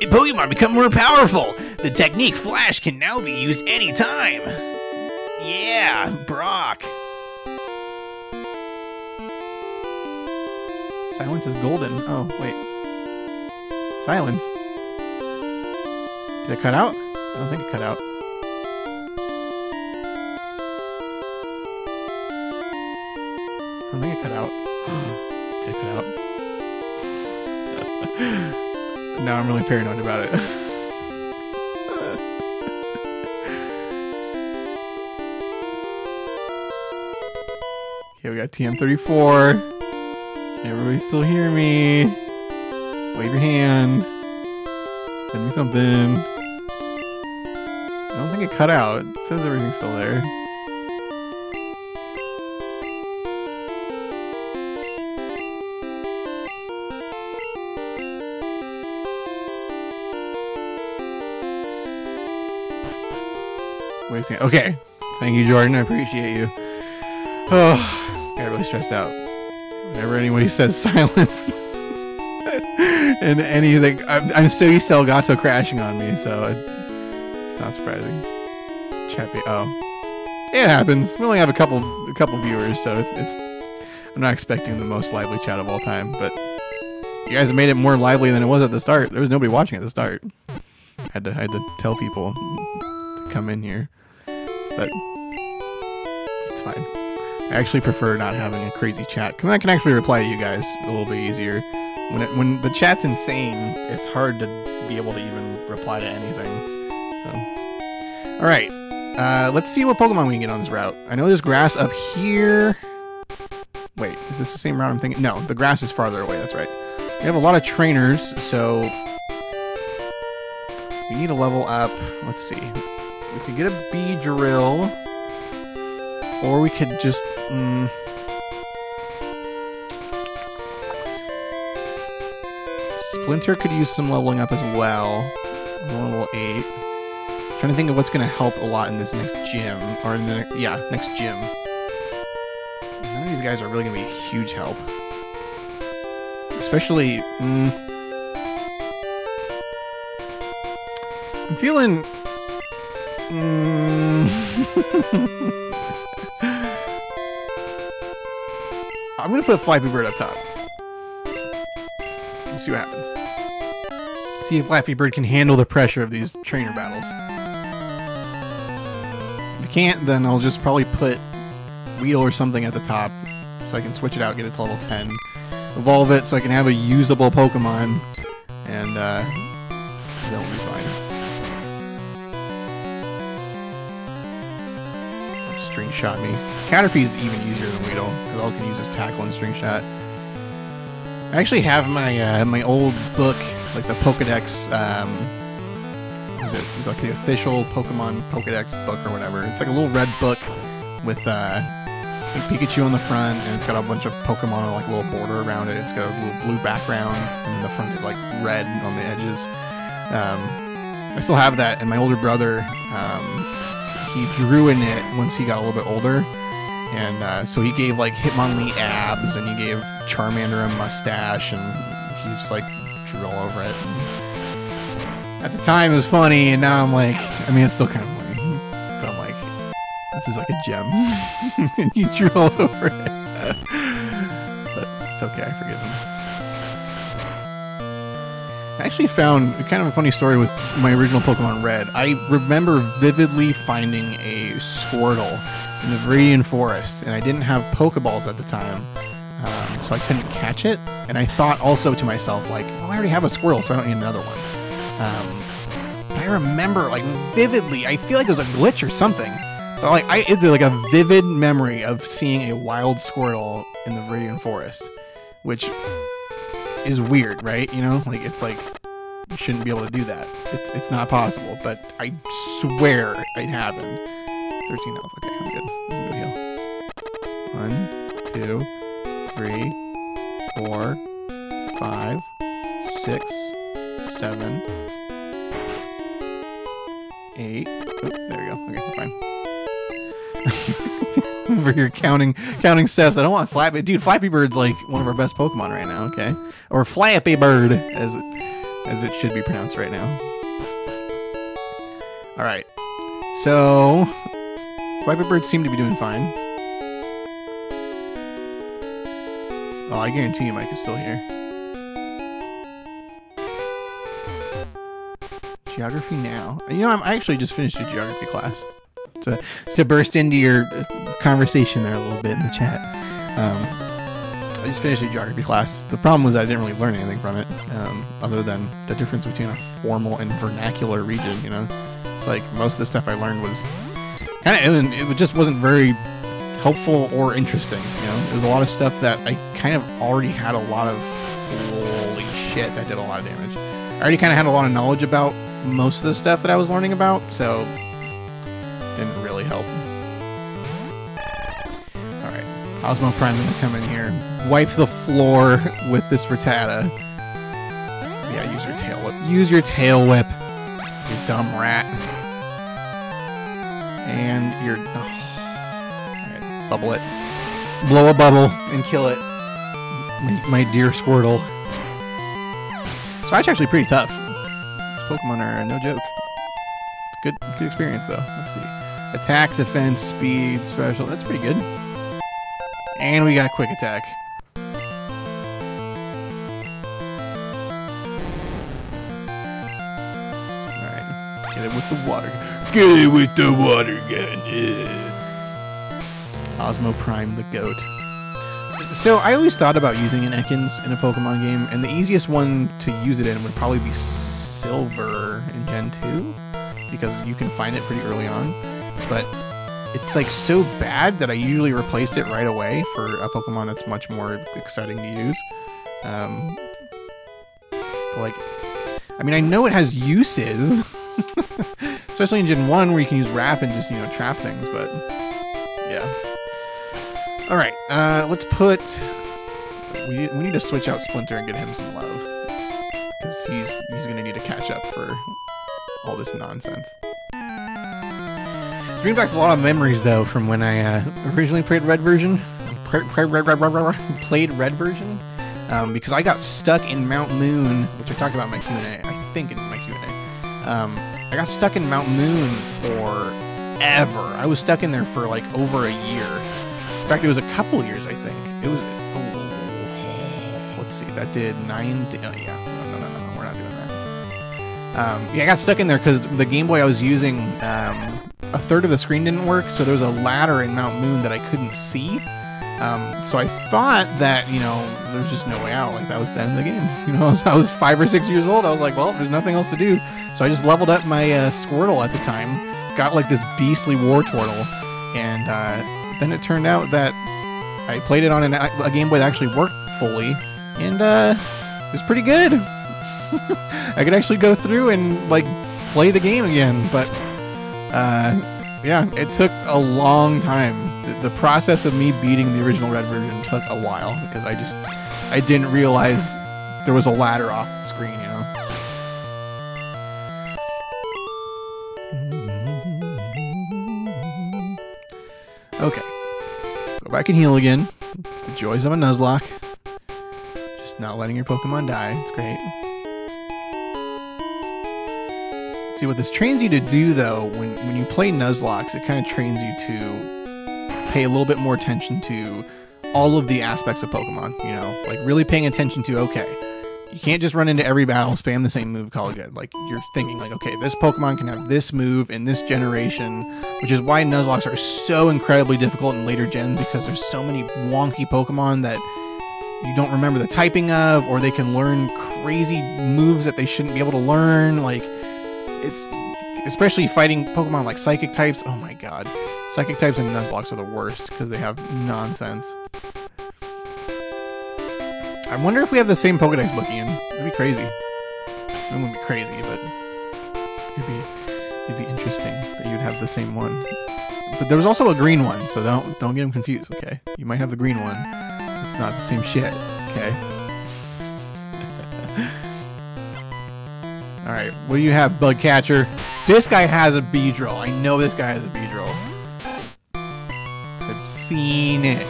Pokemon become more powerful! The technique Flash can now be used anytime! Yeah, Brock! Silence is golden. Oh, wait. Silence? Did it cut out? I don't think it cut out. I don't think it cut out. Did it cut out? Now I'm really paranoid about it. Okay, we got TM34. Can everybody still hear me? Wave your hand. Send me something. I don't think it cut out. It says everything's still there. Wait a second. Okay. Thank you, Jordan. I appreciate you. Oh, got really stressed out. Whenever anybody says silence and anything, I'm so used to Elgato crashing on me, so it's not surprising. Chappy. Oh, it happens. We only have a couple viewers, so it's. I'm not expecting the most lively chat of all time, but you guys have made it more lively than it was at the start. There was nobody watching at the start. I had to tell people to come in here. But it's fine. I actually prefer not having a crazy chat because I can actually reply to you guys a little bit easier. When the chat's insane, it's hard to be able to even reply to anything. So, all right, let's see what Pokemon we can get on this route. I know there's grass up here. Wait, is this the same route I'm thinking? No, the grass is farther away. That's right. We have a lot of trainers, so we need to level up. Let's see. We could get a Beedrill, or we could just Splinter could use some leveling up as well. Level 8. I'm trying to think of what's going to help a lot in this next gym, or in the next gym. None of these guys are really going to be a huge help, especially. I'm feeling. I'm gonna put Flappy Bird up top. Let's see what happens. See if Flappy Bird can handle the pressure of these trainer battles. If it can't, then I'll just probably put Weedle or something at the top so I can switch it out, get it to level 10. Evolve it so I can have a usable Pokemon, and then we'll be fine. String Shot me. Caterpie is even easier than Weedle because all I can use is Tackle and String Shot. I actually have my my old book, like the Pokedex. Is it like the official Pokemon Pokedex book or whatever? It's like a little red book with like Pikachu on the front, and it's got a bunch of Pokemon on like a little border around it. It's got a little blue background, and the front is like red on the edges. I still have that, and my older brother. he drew in it once he got a little bit older. And so he gave like Hitmonlee abs, and he gave Charmander a mustache, and he just like drew all over it. And at the time it was funny, and now I'm like, I mean, it's still kind of funny, but I'm like, this is like a gem. And you drew all over it. But it's okay, I forgive him. I actually found kind of a funny story with my original Pokemon Red. I remember vividly finding a Squirtle in the Viridian Forest, and I didn't have Pokeballs at the time, so I couldn't catch it. And I thought also to myself, like, well, I already have a Squirtle, so I don't need another one. But I remember, like, vividly, I feel like it was a glitch or something, but like, it's like a vivid memory of seeing a wild Squirtle in the Viridian Forest, which is weird, right? You know, like, it's like, you shouldn't be able to do that. It's not possible, but I swear it happened. 13 health. Okay, I'm good. I'm gonna heal. 1, 2, 3, 4, 5, 6, 7, 8. Oh, there we go. Okay, we're fine. Over here counting steps. I don't want Flappy. Dude, Flappy Bird's like one of our best Pokemon right now, okay? Or Flappy Bird, as it should be pronounced right now. Alright. So Flappy Bird seemed to be doing fine. Oh, I guarantee you Mike is still here. Geography now. You know, I actually just finished a geography class. To burst into your conversation there a little bit in the chat. I just finished a geography class. The problem was that I didn't really learn anything from it, other than the difference between a formal and vernacular region, you know? It's like, most of the stuff I learned was kind of, it just wasn't very helpful or interesting, you know? There was a lot of stuff that I kind of already had a lot of, holy shit, that did a lot of damage. I already kind of had a lot of knowledge about most of the stuff that I was learning about, so didn't really help. Alright, Osmo Prime gonna come in here, wipe the floor with this Rattata. Yeah, use your tail whip. Use your tail whip, you dumb rat. And you're... Oh. Alright, bubble it. Blow a bubble and kill it. My dear Squirtle. So that's actually pretty tough. These Pokemon are no joke. It's good experience though. Let's see. Attack, defense, speed, special. That's pretty good. And we got quick attack. Alright. Get it with the water gun. Get it with the water gun. Yeah. Osmo Prime the goat. So I always thought about using an Ekans in a Pokemon game, and the easiest one to use it in would probably be Silver in Gen 2, because you can find it pretty early on. But it's like so bad that I usually replaced it right away for a Pokemon that's much more exciting to use. But like, I mean, I know it has uses, especially in Gen 1 where you can use Wrap and just, you know, trap things, but yeah. Alright, let's put... We need to switch out Splinter and get him some love. Because he's going to need to catch up for all this nonsense. Bringing back a lot of memories, though, from when I originally played Red version. Played Red version. Because I got stuck in Mount Moon, which I talked about in my Q&A. I think in my Q&A. I got stuck in Mount Moon forever. I was stuck in there for, like, over a year. In fact, it was a couple years, I think. It was... Oh, let's see. That did 9... Oh, yeah. No. We're not doing that. Yeah, I got stuck in there because the Game Boy I was using, a third of the screen didn't work, so there was a ladder in Mount Moon that I couldn't see. So I thought that, you know, there's just no way out. Like, that was the end of the game. You know, I was 5 or 6 years old. I was like, well, there's nothing else to do. So I just leveled up my Squirtle at the time. Got, like, this beastly Wartortle. And, then it turned out that I played it on a Game Boy that actually worked fully, and it was pretty good. I could actually go through and like play the game again, but yeah, it took a long time. The process of me beating the original Red version took a while because I didn't realize there was a ladder off the screen, you know. Okay. Go back and heal again. The joys of a Nuzlocke. Just not letting your Pokemon die. It's great. See, what this trains you to do, though, when you play Nuzlocks, it kind of trains you to pay a little bit more attention to all of the aspects of Pokemon, you know? Like, really paying attention to, okay, you can't just run into every battle, spam the same move, call it good. Like, you're thinking, like, okay, this Pokemon can have this move in this generation, which is why Nuzlocks are so incredibly difficult in later gens, because there's so many wonky Pokemon that you don't remember the typing of, or they can learn crazy moves that they shouldn't be able to learn. Like, it's... especially fighting Pokemon like Psychic types. Oh my god. Psychic types and Nuzlocks are the worst, because they have nonsense. I wonder if we have the same Pokedex book, Ian. That'd be crazy. It wouldn't be crazy, but it'd be interesting that you'd have the same one. But there was also a green one, so don't get them confused, okay? You might have the green one. It's not the same shit, okay? Alright, what do you have, Bugcatcher? This guy has a Beedrill. I know this guy has a Beedrill. I've seen it.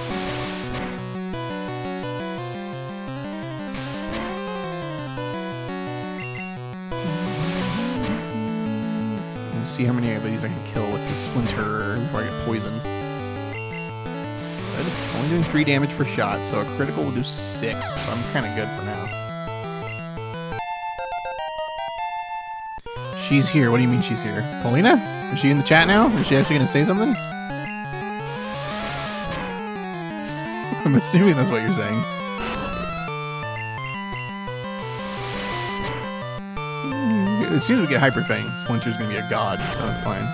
Let's see how many of these I can kill with the Splinter before I get poisoned. Good. It's only doing 3 damage per shot, so a critical will do 6, so I'm kind of good for now. She's here. What do you mean she's here? Paulina? Is she in the chat now? Is she actually going to say something? I'm assuming that's what you're saying. As soon as we get Hyper Fang, Splinter's going to be a god, so that's fine.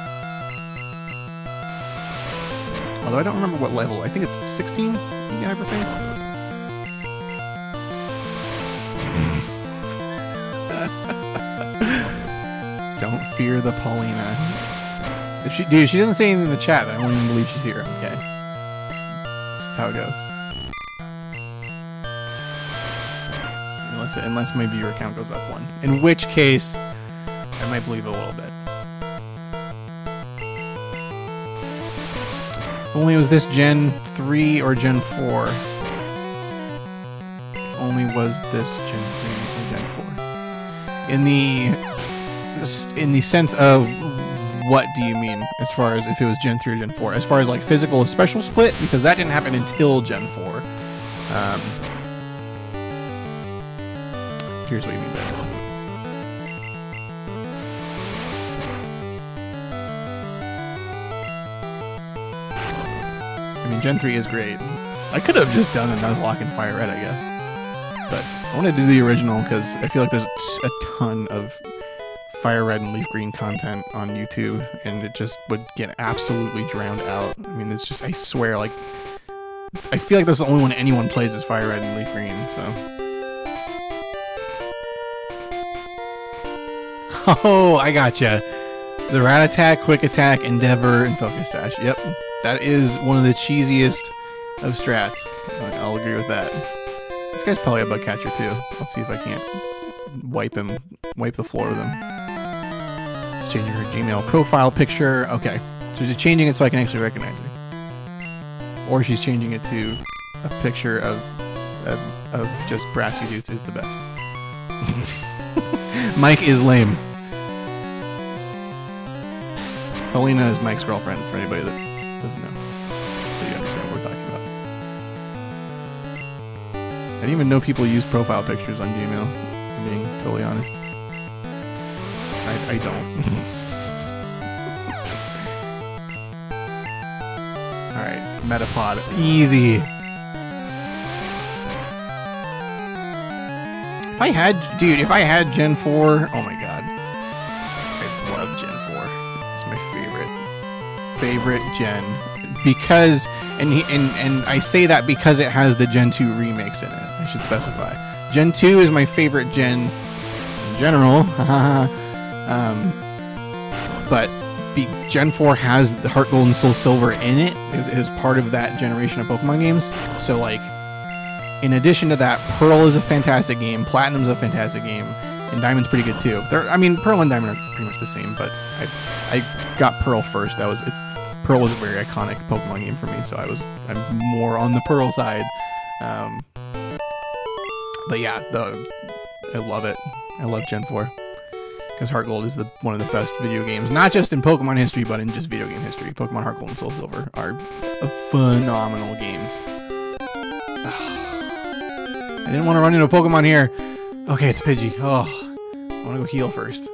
Although I don't remember what level. I think it's 16 you get Hyper Fang. Don't fear the Paulina. If she doesn't say anything in the chat, then I won't even believe she's here. Okay, this is how it goes. Unless my viewer count goes up 1, in which case I might believe a little bit. If only it was this Gen 3 or Gen 4. If only was this Gen 3 or Gen 4. In the sense of, what do you mean as far as if it was Gen 3 or Gen 4? As far as like physical special split, because that didn't happen until Gen 4. Here's what you mean by that. I mean, Gen 3 is great. I could have just done a Nuzlocke and Fire Red, I guess. But I wanted to do the original because I feel like there's a ton of Fire Red and Leaf Green content on YouTube, and it just would get absolutely drowned out. I mean, it's just, I swear, like, I feel like that's the only one anyone plays is Fire Red and Leaf Green, so. Oh, I gotcha. The Rat Attack, Quick Attack, Endeavor, and Focus Sash. Yep, that is one of the cheesiest of strats. I'll agree with that. This guy's probably a Bugcatcher too. Let's see if I can't wipe the floor with him. Changing her Gmail profile picture. Okay, so she's changing it so I can actually recognize her. Or she's changing it to a picture of just brassy dudes is the best. Mike is lame. Paulina is Mike's girlfriend, for anybody that doesn't know. So you understand what we're talking about. I didn't even know people use profile pictures on Gmail, if I'm being totally honest. I don't. Alright, Metapod. Easy. If I had Gen 4, oh my god. I love Gen 4. It's my favorite gen. Because, and I say that because it has the Gen 2 remakes in it, I should specify. Gen 2 is my favorite gen in general. But Gen 4 has the Heart Gold and Soul Silver in it. It is part of that generation of Pokemon games. So, like, in addition to that, Pearl is a fantastic game, Platinum's a fantastic game, and Diamond's pretty good too. I mean, Pearl and Diamond are pretty much the same, but I got Pearl first. That was Pearl is a very iconic Pokemon game for me, so I'm more on the Pearl side. But yeah, I love it. I love Gen 4. Because Heart Gold is one of the best video games, not just in Pokemon history, but in just video game history. Pokemon Heart Gold and Soul Silver are phenomenal games. I didn't want to run into a Pokemon here. Okay, it's Pidgey. Oh, I want to go heal first.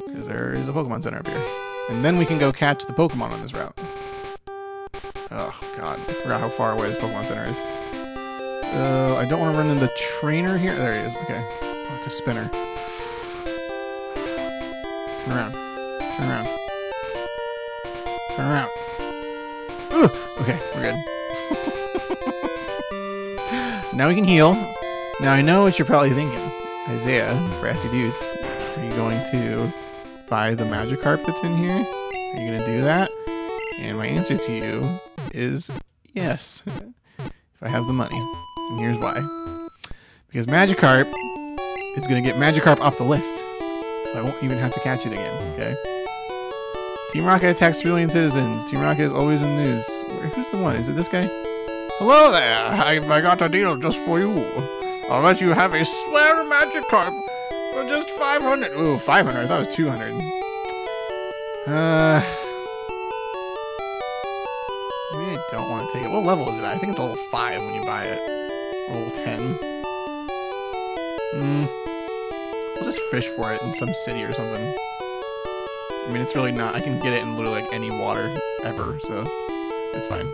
Because there is a Pokemon Center up here. And then we can go catch the Pokemon on this route. Oh, God. I forgot how far away this Pokemon Center is. I don't want to run into the trainer here. There he is. Okay. Oh, it's a spinner. Turn around. Turn around. Turn around. Ugh. Okay, we're good. Now we can heal. Now I know what you're probably thinking. Isaiah, Brassy Dudes, are you going to buy the Magikarp that's in here? Are you going to do that? And my answer to you is yes. If I have the money. And here's why. Because Magikarp is going to get Magikarp off the list. So I won't even have to catch it again, okay? Team Rocket attacks civilian citizens. Team Rocket is always in the news. Who's the one? Is it this guy? Hello there! I got a deal just for you. I'll let you have a swear Magikarp for just 500. Ooh, 500. I thought it was 200. Maybe I don't want to take it. What level is it at? I think it's level 5 when you buy it. Level 10. I'll just fish for it in some city or something. I mean, it's really not. I can get it in literally like any water ever, so it's fine.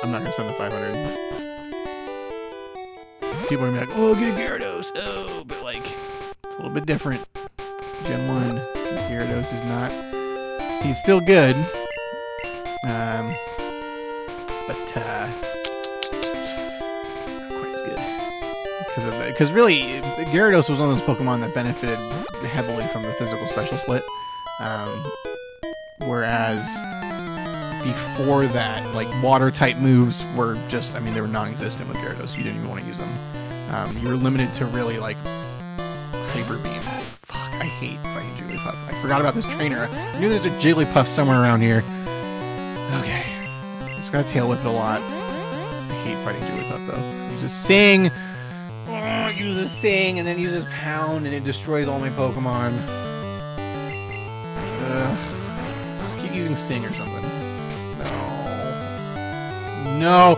I'm not gonna spend the 500. People are gonna be like, "Oh, get a Gyarados!" Oh, but like, it's a little bit different. Gen 1, Gyarados is not. He's still good, but not quite as good because of that. Because really, Gyarados was one of those Pokemon that benefited heavily from the physical special split. Whereas before that, like, water type moves were just, I mean, they were non-existent with Gyarados. You didn't even want to use them. You were limited to really like Hyper Beam. Fuck, I hate fighting Jigglypuff. I forgot about this trainer. I knew there's a Jigglypuff somewhere around here. Okay, just gotta tail whip it a lot. I hate fighting Jigglypuff though. You just sing. Oh, uses sing and then uses pound and it destroys all my Pokemon. Just keep using Sing or something. No.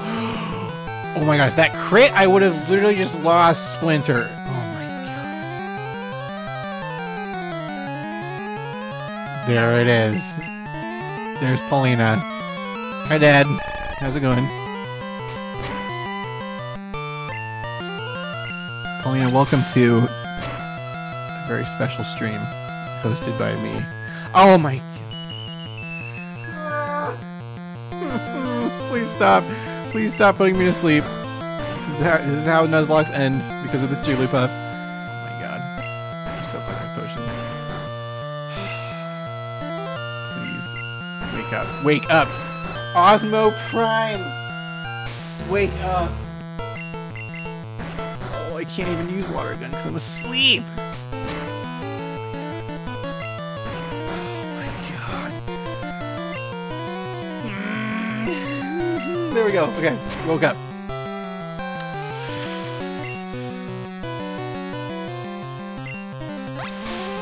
Oh my god, if that crit, I would have literally just lost Splinter. Oh my god. There it is. There's Paulina. Hi, Dad. How's it going? Paulina, welcome to a very special stream hosted by me. Oh my god. Please stop. Please stop putting me to sleep. This is how Nuzlocke's end because of this Jigglypuff. Oh my god. I'm so bad at potions. Please. Wake up. Wake up! Osmo Prime! Wake up! Oh, I can't even use Water Gun because I'm asleep! There we go. Okay, woke up.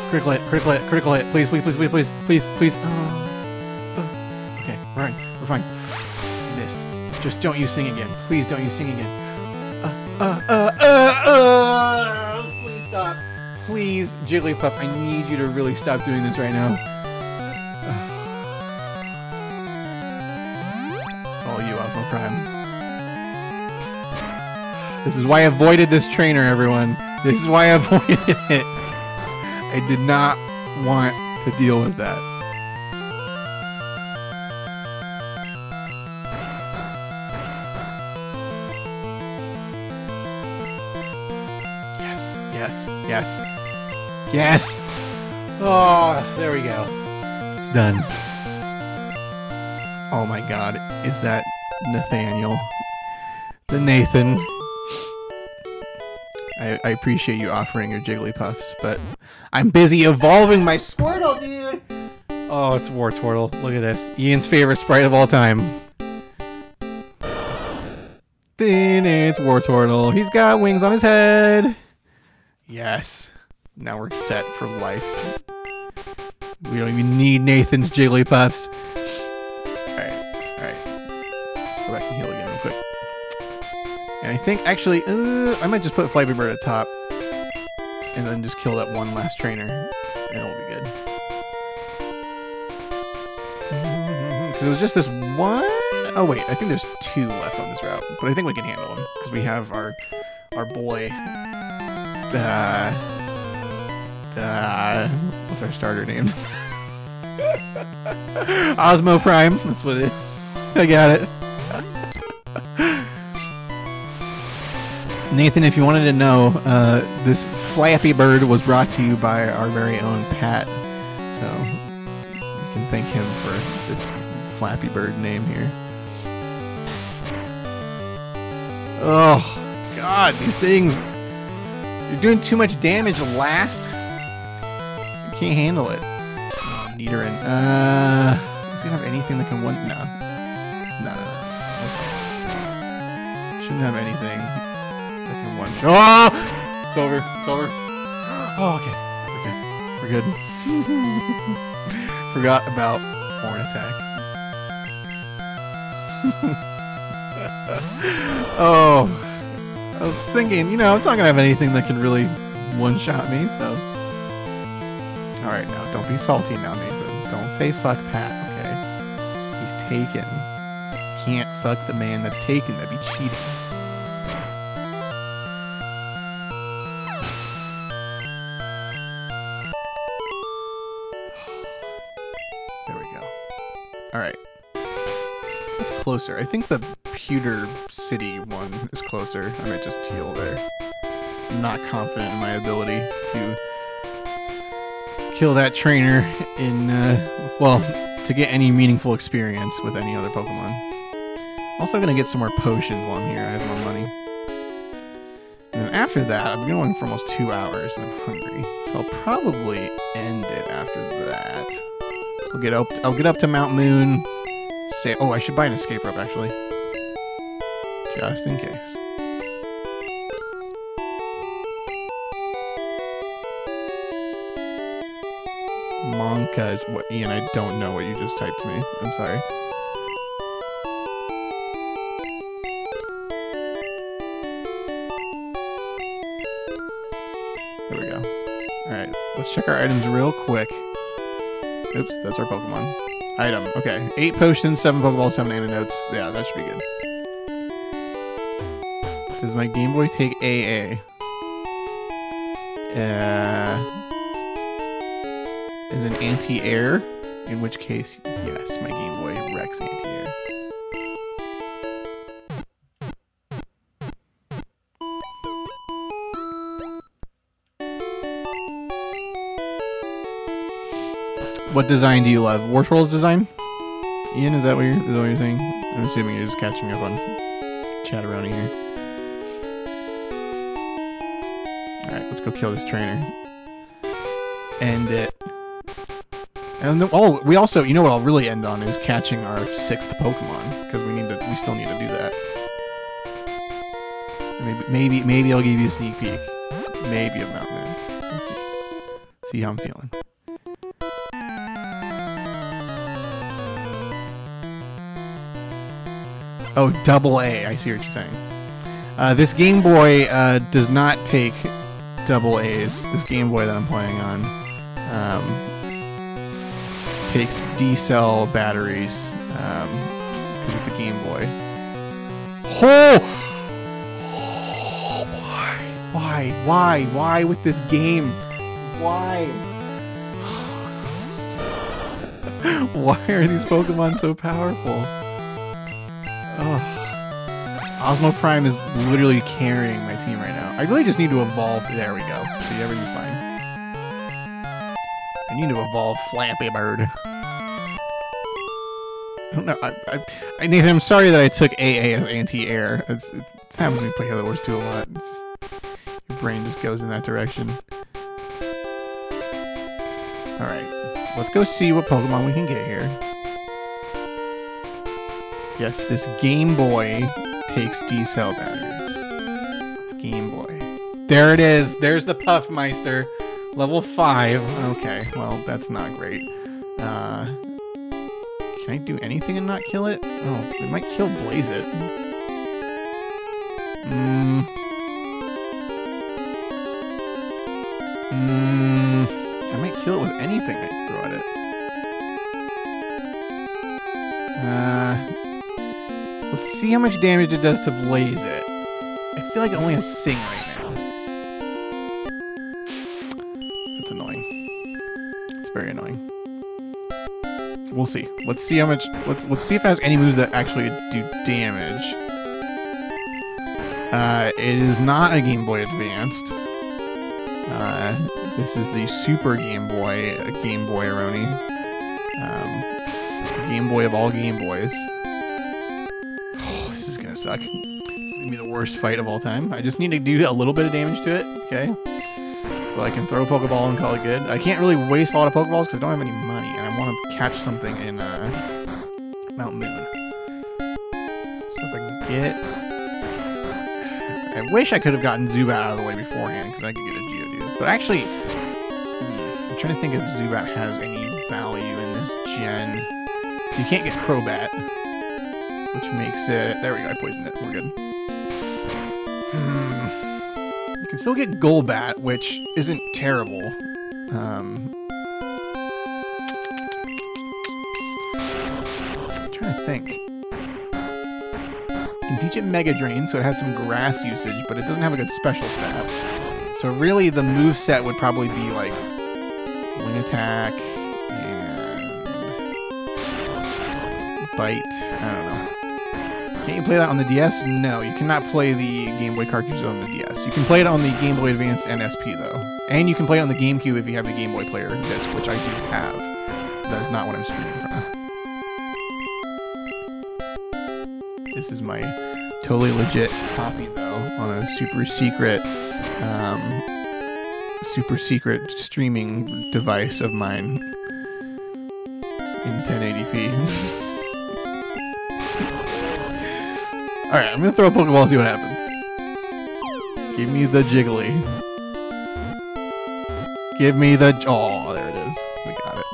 Critical hit, critical hit, critical hit. Please, please, please, please, please, please, please. Okay, we're fine. We're fine. Missed. Just don't you sing again. Please don't you sing again. Please stop. Please, Jigglypuff, I need you to really stop doing this right now. Prime. This is why I avoided this trainer, everyone. This is why I avoided it. I did not want to deal with that. Yes, yes, yes, yes. Oh, there we go. It's done. Oh my god, is that Nathaniel? The Nathan. I appreciate you offering your Jigglypuffs, but I'm busy evolving my Squirtle, dude! Oh, it's Wartortle. Look at this. Ian's favorite sprite of all time. Then it's Wartortle. He's got wings on his head. Yes. Now we're set for life. We don't even need Nathan's Jigglypuffs. Alright. Let's go back and heal again real quick. And I think, actually, I might just put Flappy Bird at top. And then just kill that one last trainer. And it'll be good. Because it was just this one... Oh wait, I think there's 2 left on this route. But I think we can handle them. Because we have our boy... what's our starter name? Osmo Prime. That's what it is. I got it. Nathan, if you wanted to know, this Flappy Bird was brought to you by our very own Pat. So you can thank him for this Flappy Bird name here. Oh, God, these things. You're doing too much damage last. You can't handle it. Oh, Nidoran. Does he have anything that can one? No. No. Shouldn't have anything that can one. Oh! It's over. It's over. Oh, okay. We're good. Forgot about Horn Attack. Oh. I was thinking, you know, it's not gonna have anything that can really one-shot me, so. Alright, now, don't be salty now, Nathan. Don't say fuck Pat, okay? He's taken. You can't fuck the man that's taken. That'd be cheating. There we go. Alright. It's closer. I think the Pewter City one is closer. I might just heal there. I'm not confident in my ability to kill that trainer in, well, to get any meaningful experience with any other Pokemon. Also gonna get some more potions while I'm here. I have more money. And then after that, I've been going for almost 2 hours and I'm hungry. So I'll probably end it after that. I'll get up to Mount Moon. Say, oh, I should buy an escape rope actually. Just in case. Monka is what, Ian, I don't know what you just typed to me. I'm sorry. There we go. Alright, let's check our items real quick. Oops, that's our Pokemon. Item, okay. 8 potions, 7 Pokeballs, 7 antidotes. Yeah, that should be good. Does my Game Boy take AA? Is an anti-air? In which case, yes, my Game Boy wrecks anti-air. What design do you love? Wartortle's design? Ian, is that what you're saying? I'm assuming you're just catching up on Chatteroni here. Alright, let's go kill this trainer. End it. And then, oh, we also, you know what I'll really end on is catching our 6th Pokemon, because we still need to do that. Maybe I'll give you a sneak peek. Maybe of Mount Moon. We'll see. See how I'm feeling. Oh, AA. I see what you're saying. This Game Boy does not take AA's. This Game Boy that I'm playing on takes D-cell batteries because it's a Game Boy. Oh! Why with this game? Why? Why are these Pokemon so powerful? Oh. Osmo Prime is literally carrying my team right now. I really just need to evolve. There we go. See, everything's fine. I need to evolve Flappy Bird. I don't know. Nathan, I'm sorry that I took AA as anti-air. It's happened to me play Halo Wars 2 a lot. It's just, your brain just goes in that direction. Alright. let's go see what Pokemon we can get here. Yes, this Game Boy takes D-cell batteries. It's Game Boy. There it is. There's the Puffmeister. Level 5. Okay, well, that's not great. Can I do anything and not kill it? Oh, it might kill Blaze It. I might kill it with anything I throw at it. Let's see how much damage it does to Blaze It. I feel like it only has Sing right now. That's annoying. It's very annoying. We'll see. Let's see how much. Let's see if it has any moves that actually do damage. It is not a Game Boy Advanced. This is the Super Game Boy, Game Boy-Aroni. Game Boy of all Game Boys. Oh, this is gonna suck. This is gonna be the worst fight of all time. I just need to do a little bit of damage to it, okay? So I can throw a Pokeball and call it good. I can't really waste a lot of Pokeballs because I don't have any money, and I want to catch something in Mount Moon. So if I can get... I wish I could have gotten Zubat out of the way beforehand because I could get a Geodude. But actually, I'm trying to think if Zubat has any value in this gen. So you can't get Crobat, which makes it... There we go, I poisoned it. We're good. You can still get Golbat, which isn't terrible. I'm trying to think. You can teach it Mega Drain, so it has some grass usage, but it doesn't have a good special stat. So really, the moveset would probably be like Wing Attack and Bite. I don't know. Can't you play that on the DS? No, you cannot play the Game Boy cartridges on the DS. You can play it on the Game Boy Advance and SP, though. And you can play it on the GameCube if you have the Game Boy Player disc, which I do have. That is not what I'm streaming from. This is my totally legit copy, though, on a super secret streaming device of mine in 1080p. Alright, I'm gonna throw a Pokeball and see what happens. Give me the Jiggly. Give me the... Oh, there it is. We got it.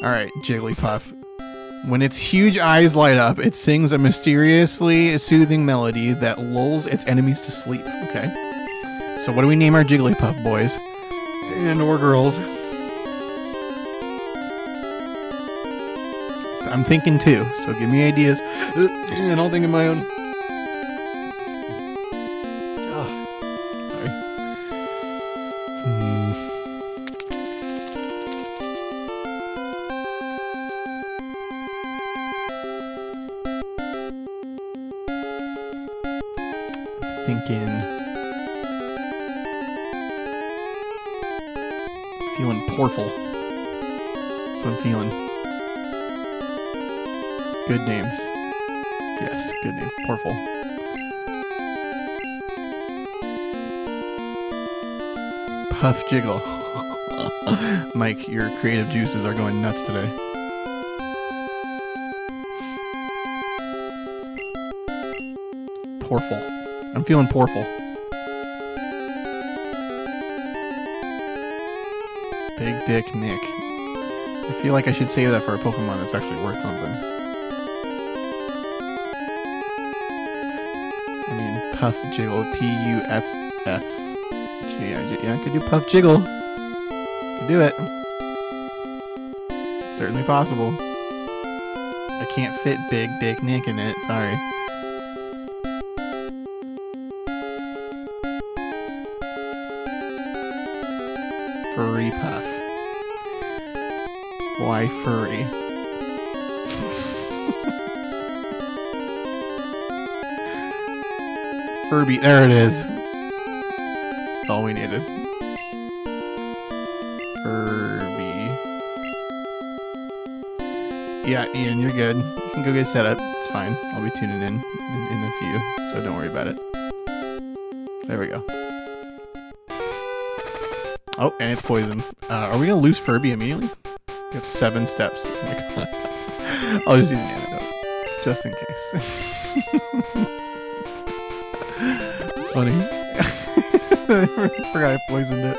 Alright, Jigglypuff. When its huge eyes light up, it sings a mysteriously soothing melody that lulls its enemies to sleep. Okay. So what do we name our Jigglypuff, boys? And or girls? I'm thinking too, so give me ideas. And I'll think of my own. Oh, sorry. Thinking. Feeling Porful. That's what I'm feeling. Good names. Yes, good name. Porful. Puff Jiggle. Mike, your creative juices are going nuts today. Porful. I'm feeling Porful. Big Dick Nick. I feel like I should save that for a Pokemon that's actually worth something. Puff Jiggle, P-U-F-F. J-I-G. Yeah, I could do Puff Jiggle. Could do it. It's certainly possible. I can't fit Big Dick Nick in it, sorry. Furry Puff. Why furry? Furby, there it is. That's all we needed. Furby. Yeah, Ian, you're good. You can go get set up. It's fine. I'll be tuning in a few, so don't worry about it. There we go. Oh, and it's poison. Are we gonna lose Furby immediately? We have 7 steps. Oh my god. I'll just use an antidote, just in case. It's funny. I forgot I poisoned it.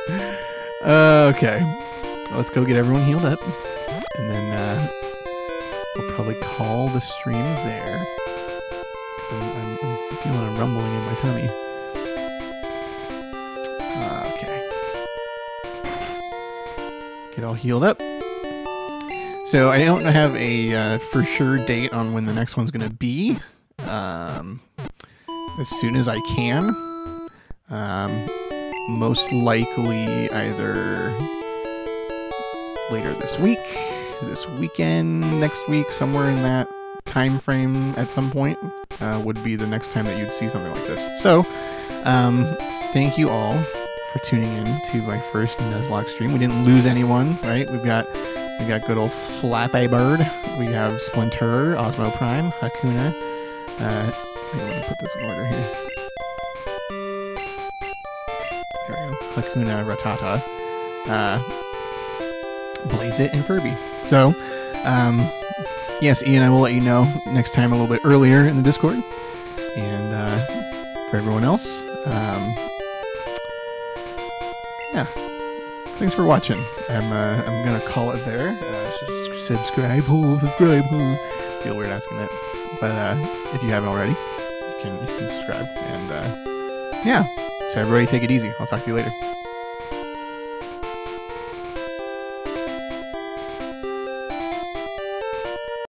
Okay. Let's go get everyone healed up. And then we'll probably call the stream there. Because I'm feeling a rumbling in my tummy. Okay. Get all healed up. So I don't have a for sure date on when the next one's going to be. As soon as I can. Most likely either later this week, this weekend, next week, somewhere in that time frame at some point would be the next time that you'd see something like this. So, thank you all for tuning in to my first Nuzlocke stream. We didn't lose anyone, right? We got good old Flappy Bird. We have Splinter, Osmo Prime, Hakuna. I'm going to put this in order here. There we go. Hakuna, Ratata, Blaze It, and Furby. So, yes, Ian, I will let you know next time a little bit earlier in the Discord. And for everyone else, yeah, thanks for watching. I'm gonna call it there. Subscribe, feel weird asking it, but if you haven't already, you can subscribe. And yeah, so everybody take it easy. I'll talk to you later.